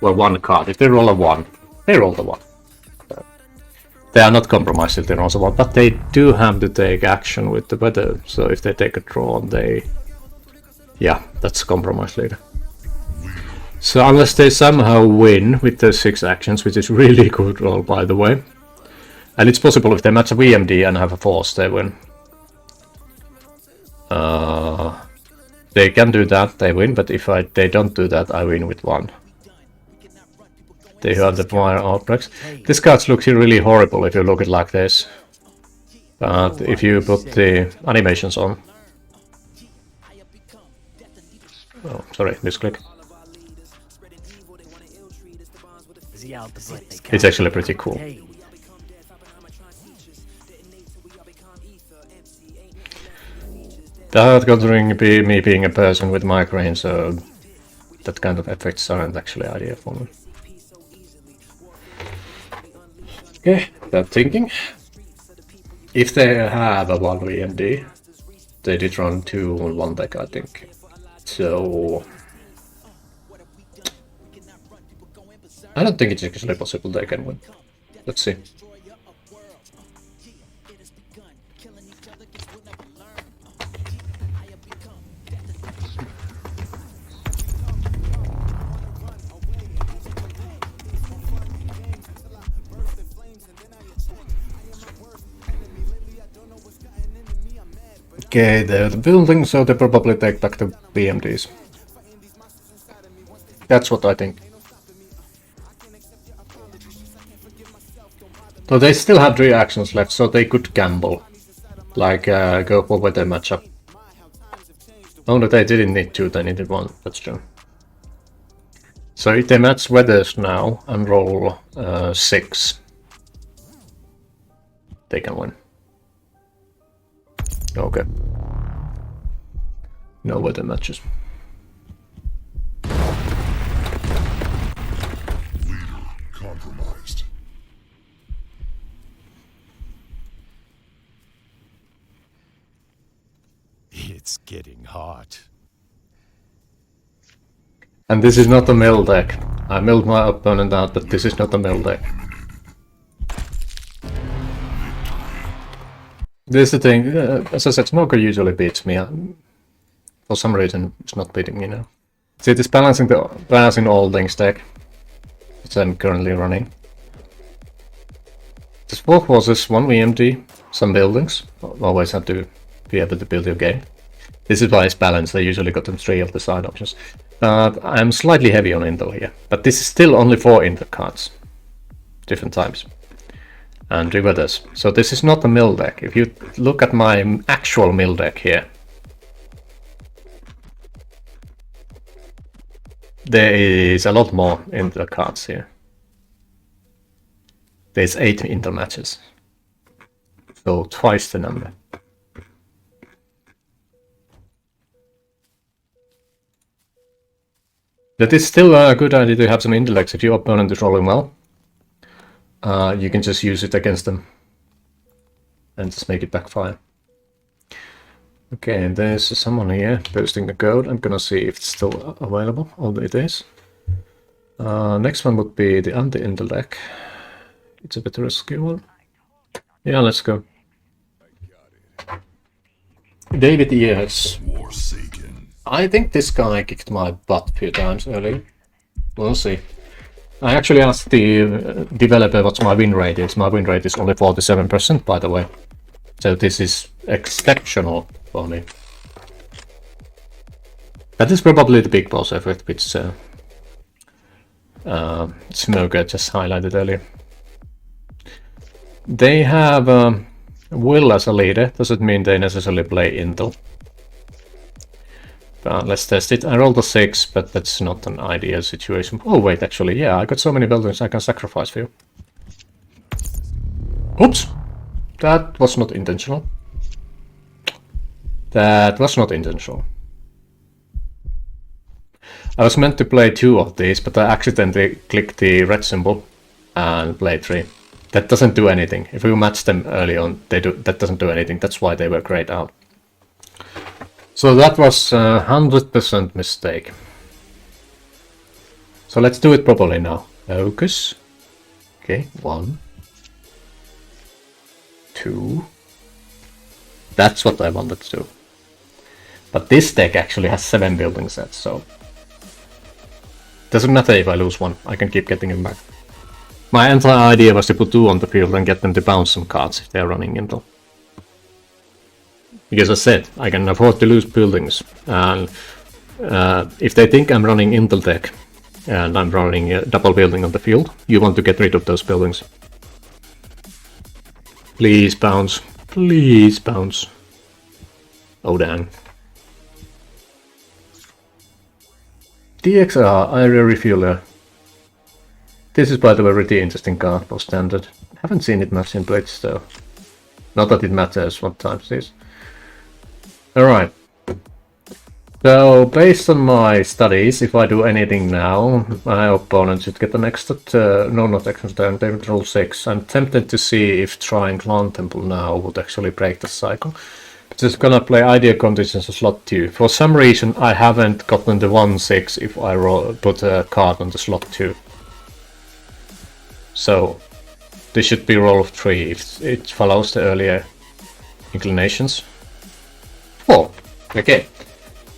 Speaker 1: Well, 1 card. If they roll a 1, they roll the 1. They are not compromised if they roll a 1, but they do have to take action with the weather, so if they take a draw, they... Yeah, that's compromise later. So unless they somehow win with the 6 actions, which is really good roll by the way. And it's possible if they match a VMD and have a force, they win. They can do that, they win, but if they don't do that, I win with 1. They have the wire outbreaks. This card looks really horrible if you look at it like this. But if you put the animations on... Oh, sorry, misclick. It's actually pretty cool. That considering me being a person with migraine, so that kind of effects aren't actually ideal for me. Okay, bad thinking. If they have a 1 VMD, they did run 2 on 1 deck, I think. So I don't think it's actually possible they can win. Let's see. Okay, they're the building, so they probably take back the BMDs. That's what I think. So they still have 3 actions left, so they could gamble. Like, go for weather matchup. Oh, no, they didn't need 2, they needed 1, that's true. So if they match weathers now and roll 6, they can win. Okay. No weather matches.
Speaker 2: Leader compromised.
Speaker 6: It's getting hot.
Speaker 1: And this is not a mill deck. I milled my opponent out, but this is not a mill deck. This is the thing, as I said, Smoker usually beats me. For some reason, it's not beating me now. See, it is balancing all things deck, which I'm currently running. There's 4 forces, 1 VMD, some buildings. Always have to be able to build your game. This is why it's balanced. I usually got them 3 of the side options. I'm slightly heavy on intel here, but this is still only 4 intel cards. Different types. And riveters. So this is not a mill deck. If you look at my actual mill deck here, there is a lot more intel cards here. There's 8 intel matches. So twice the number. That is still a good idea to have some intellects. If your opponent is rolling well, you can just use it against them and just make it backfire. Okay, and there's someone here posting the code. I'm gonna see if it's still available. Oh, it is. Next one would be the anti-intel deck. It's a bit risky one. Yeah, let's go. David Ears.
Speaker 2: Warsaken.
Speaker 1: I think this guy kicked my butt a few times earlier. We'll see. I actually asked the developer what my win rate is. My win rate is only 47%, by the way. So this is exceptional for me. That is probably the big boss effort, which Smoker just highlighted earlier. They have Will as a leader. Doesn't mean they necessarily play Intel. Let's test it. I rolled a 6, but that's not an ideal situation. Oh wait, actually, yeah, I got so many buildings I can sacrifice for you. Oops! That was not intentional. That was not intentional. I was meant to play 2 of these, but I accidentally clicked the red symbol and played 3. That doesn't do anything. If you match them early on, that doesn't do anything. That's why they were grayed out. So that was a 100% mistake. So let's do it properly now. Focus. Okay, 1, 2. That's what I wanted to do. But this deck actually has 7 building sets, so doesn't matter if I lose 1. I can keep getting them back. My entire idea was to put 2 on the field and get them to bounce some cards if they're running Intel. Because I said, I can afford to lose buildings. And if they think I'm running Intel deck and I'm running a double building on the field, you want to get rid of those buildings. Please bounce. Please bounce. Oh damn. DXR Area Refueler. This is by the way a really interesting card for standard. Haven't seen it much in Blitz though. Not that it matters what types it is. Alright. So based on my studies, if I do anything now, my opponent should get an extra not extra turn, they would roll 6. I'm tempted to see if trying Clan Temple now would actually break the cycle. Just gonna play Idea Conditions on slot 2. For some reason I haven't gotten the 1-6 if I put a card on the slot 2. So this should be roll of 3 if it follows the earlier inclinations. 4. Okay.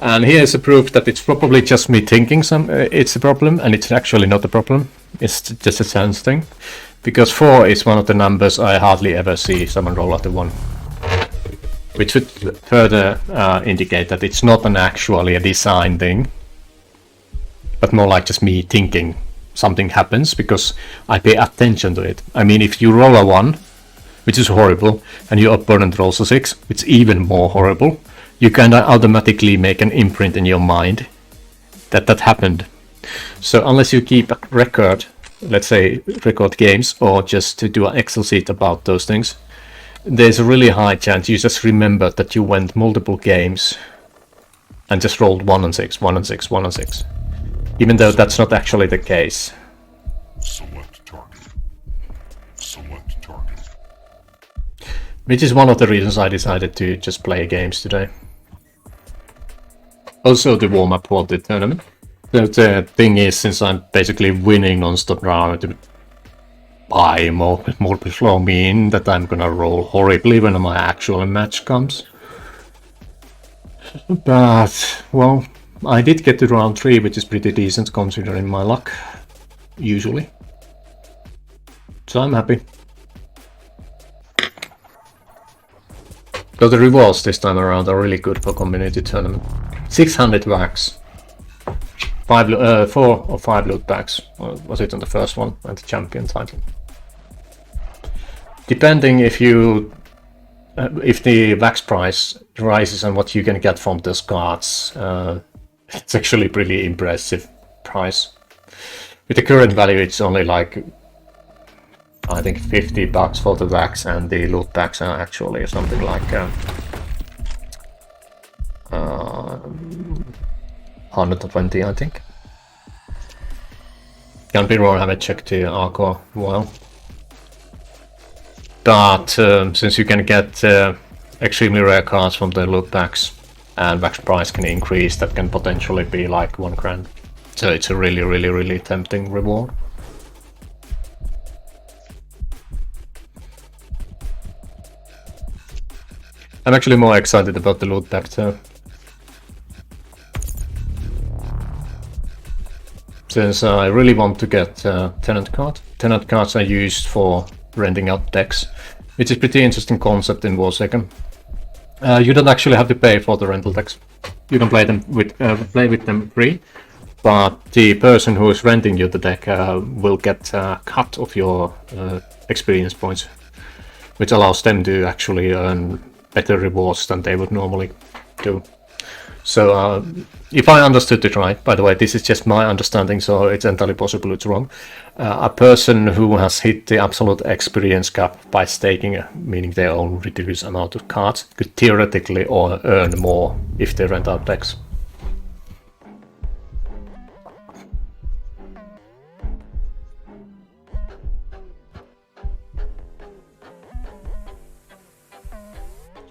Speaker 1: And here's a proof that it's probably just me thinking it's a problem, and it's actually not a problem. It's just a chance thing. Because 4 is one of the numbers I hardly ever see someone roll at the 1. Which would further indicate that it's not actually a design thing, but more like just me thinking something happens because I pay attention to it. I mean, if you roll a 1, which is horrible, and your opponent rolls a 6, it's even more horrible, you kind of automatically make an imprint in your mind that that happened. So unless you keep a record, let's say record games, or just to do an Excel sheet about those things, there's a really high chance you just remember that you went multiple games and just rolled 1 and 6, 1 and 6, 1 and 6. Even though that's not actually the case.
Speaker 2: Select target. Select target.
Speaker 1: Which is one of the reasons I decided to just play games today. Also to warm up for the tournament. The thing is, since I'm basically winning non-stop now, to buy more flow mean that I'm gonna roll horribly when my actual match comes. But, well, I did get to round 3, which is pretty decent considering my luck, usually. So I'm happy. So the rewards this time around are really good for community tournament. 600 wax. 4 or 5 loot packs. Or was it on the first one? And the champion title. Depending if the wax price rises and what you can get from those cards, it's actually pretty impressive price. With the current value, it's only like I think $50 for the wax, and the loot packs are actually something like 120, I think. Can't be wrong, I haven't checked the Arcor well. But since you can get extremely rare cards from the loot packs and wax price can increase, that can potentially be like $1,000. So it's a really tempting reward. I'm actually more excited about the loot pack too. Since I really want to get tenant card. Tenant cards are used for renting out decks, which is pretty interesting concept in Warsaken. You don't actually have to pay for the rental decks. You can play with them free, but the person who is renting you the deck will get a cut of your experience points, which allows them to actually earn better rewards than they would normally do. So if I understood it right, by the way, this is just my understanding, so it's entirely possible it's wrong. A person who has hit the absolute experience cap by staking, meaning their own reduced amount of cards, could theoretically earn more if they rent out decks.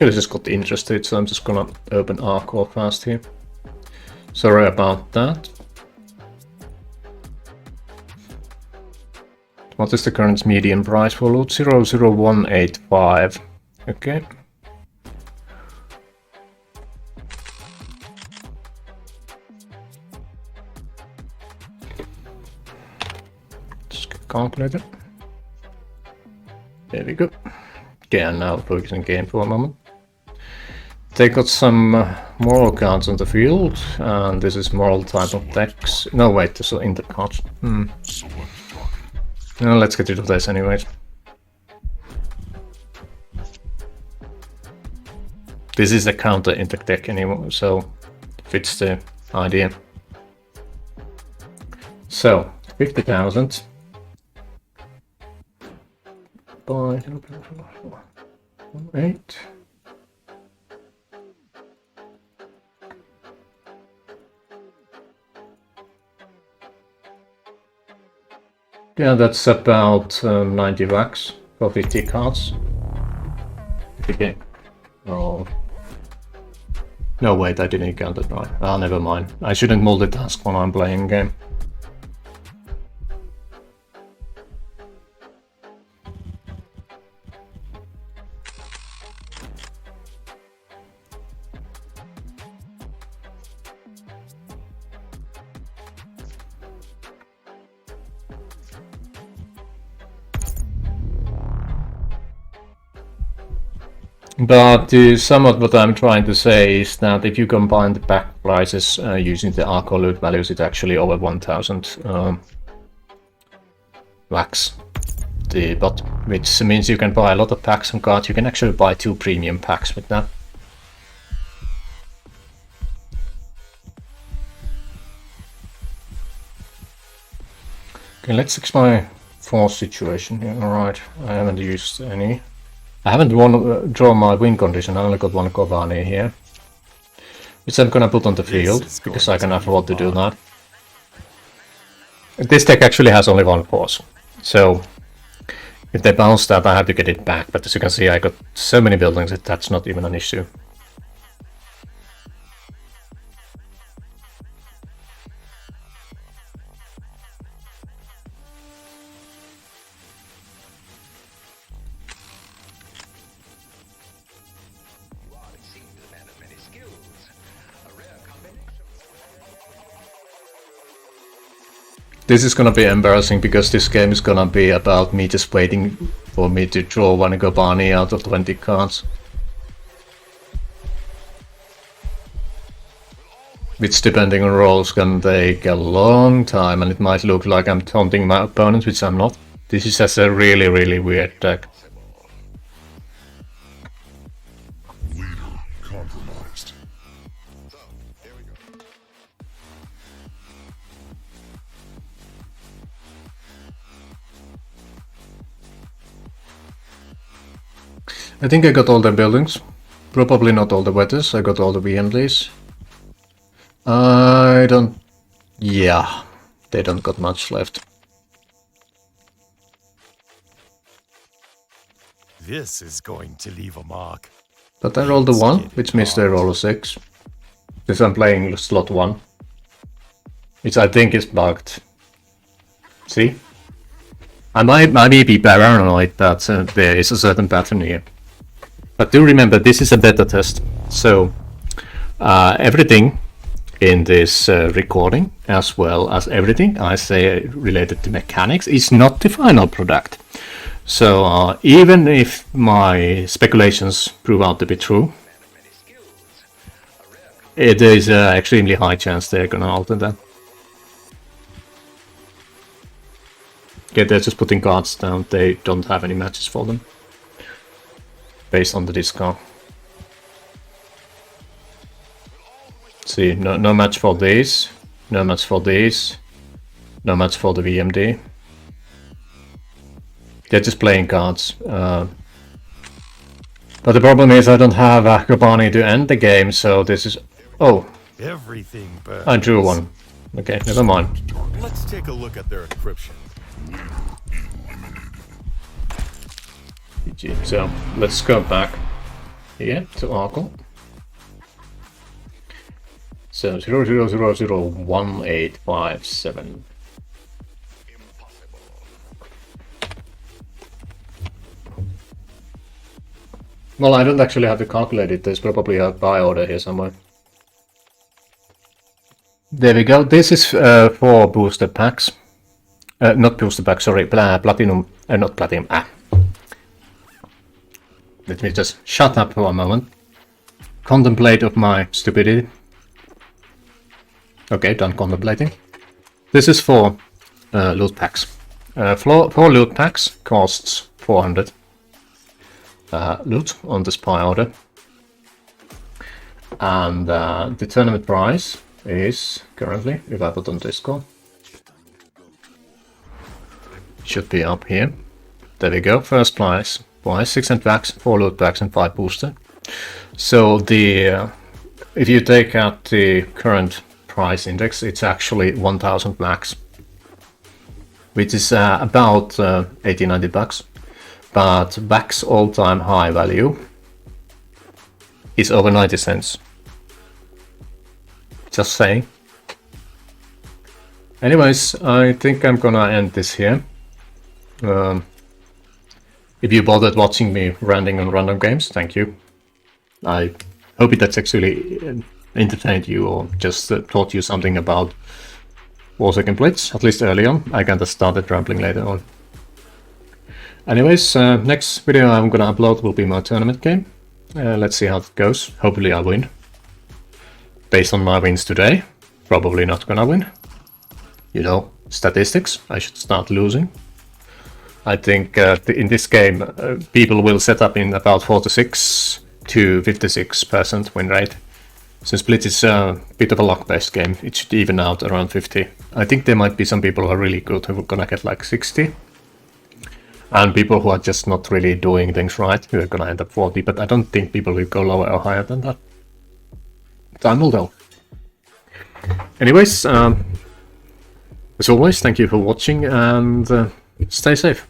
Speaker 1: I just got interested, so I'm just gonna open Arcor fast here. Sorry about that. What is the current median price for loot? 00185. Okay. Just get calculated. There we go. Okay, and now focusing game for a moment. They got some moral cards on the field, and this is moral type of decks. No, wait, this is inter cards. No, let's get rid of this anyways. This is a counter inter deck anyway, so fits the idea. So, 50,000. Buy 8. Yeah, that's about 90 wax for 50 cards. Okay. Oh. No, wait, I didn't count it right. Ah, never mind. I shouldn't multitask when I'm playing a game. But somewhat what I'm trying to say is that if you combine the pack prices using the Arcor loot values, it's actually over 1000 wax. But which means you can buy a lot of packs and cards. You can actually buy 2 premium packs with that. Okay, let's fix my force situation here. Alright, I haven't used any. I haven't drawn my win condition, I only got one Kovani here. Which I'm gonna put on the field, because I can afford to do that. This deck actually has only 1 force, so if they bounce that I have to get it back, but as you can see I got so many buildings that that's not even an issue. This is gonna be embarrassing because this game is gonna be about me just waiting for me to draw one Gobani out of 20 cards. which depending on rolls can take a long time, and it might look like I'm taunting my opponent, which I'm not. This is just a really weird deck.
Speaker 2: Leader compromised.
Speaker 1: I think I got all the buildings. Probably not all the weathers. I got all the VMDs. I don't... Yeah, they don't got much left.
Speaker 6: This is going to leave a mark.
Speaker 1: But I rolled a 1, which means they roll a 6. Since I'm playing slot 1. Which I think is bugged. See? I may be paranoid that there is a certain pattern here. But do remember, this is a beta test. So, everything in this recording, as well as everything I say related to mechanics, is not the final product. So, even if my speculations prove out to be true, it is an extremely high chance they're gonna alter that. Okay, they're just putting cards down, they don't have any matches for them. Based on the discard. See, no match for these, no match for these, no match for the VMD. They're just playing cards. But the problem is I don't have Akabani to end the game, so this is... Oh,
Speaker 6: Everything burns.
Speaker 1: I drew one. Okay, never mind.
Speaker 6: Let's take a look at their encryption.
Speaker 1: GG. So, let's go back here to Arkle. So, 00001857. Well, I don't actually have to calculate it. There's probably a buy order here somewhere. There we go. This is 4 booster packs. Not booster packs, sorry. Platinum. Not platinum. Let me just shut up for a moment. Contemplate of my stupidity. Okay, done contemplating. This is 4 loot packs. 4 loot packs costs 400 loot on the spy order. And the tournament price is currently, if I put on Discord, should be up here. There we go, first prize. 6 and packs, 4 loot packs and 5 booster. So the if you take out the current price index, it's actually 1000 max, which is about 80-90 bucks. But Back's all-time high value is over 90 cents. Just saying. Anyways, I think I'm gonna end this here. If you bothered watching me ranting on random games, thank you. I hope it has actually entertained you or just taught you something about Warsaken Blitz, at least early on. I can just start rambling later on. Anyways, next video I'm gonna upload will be my tournament game. Let's see how it goes. Hopefully I win. Based on my wins today, probably not gonna win. You know, statistics, I should start losing. I think in this game people will set up in about 46 to 56% win rate. Since Blitz is a bit of a luck-based game, it should even out around 50. I think there might be some people who are really good who are gonna get like 60. And people who are just not really doing things right, who are gonna end up 40, but I don't think people will go lower or higher than that. Time will tell. Anyways, as always, thank you for watching and stay safe.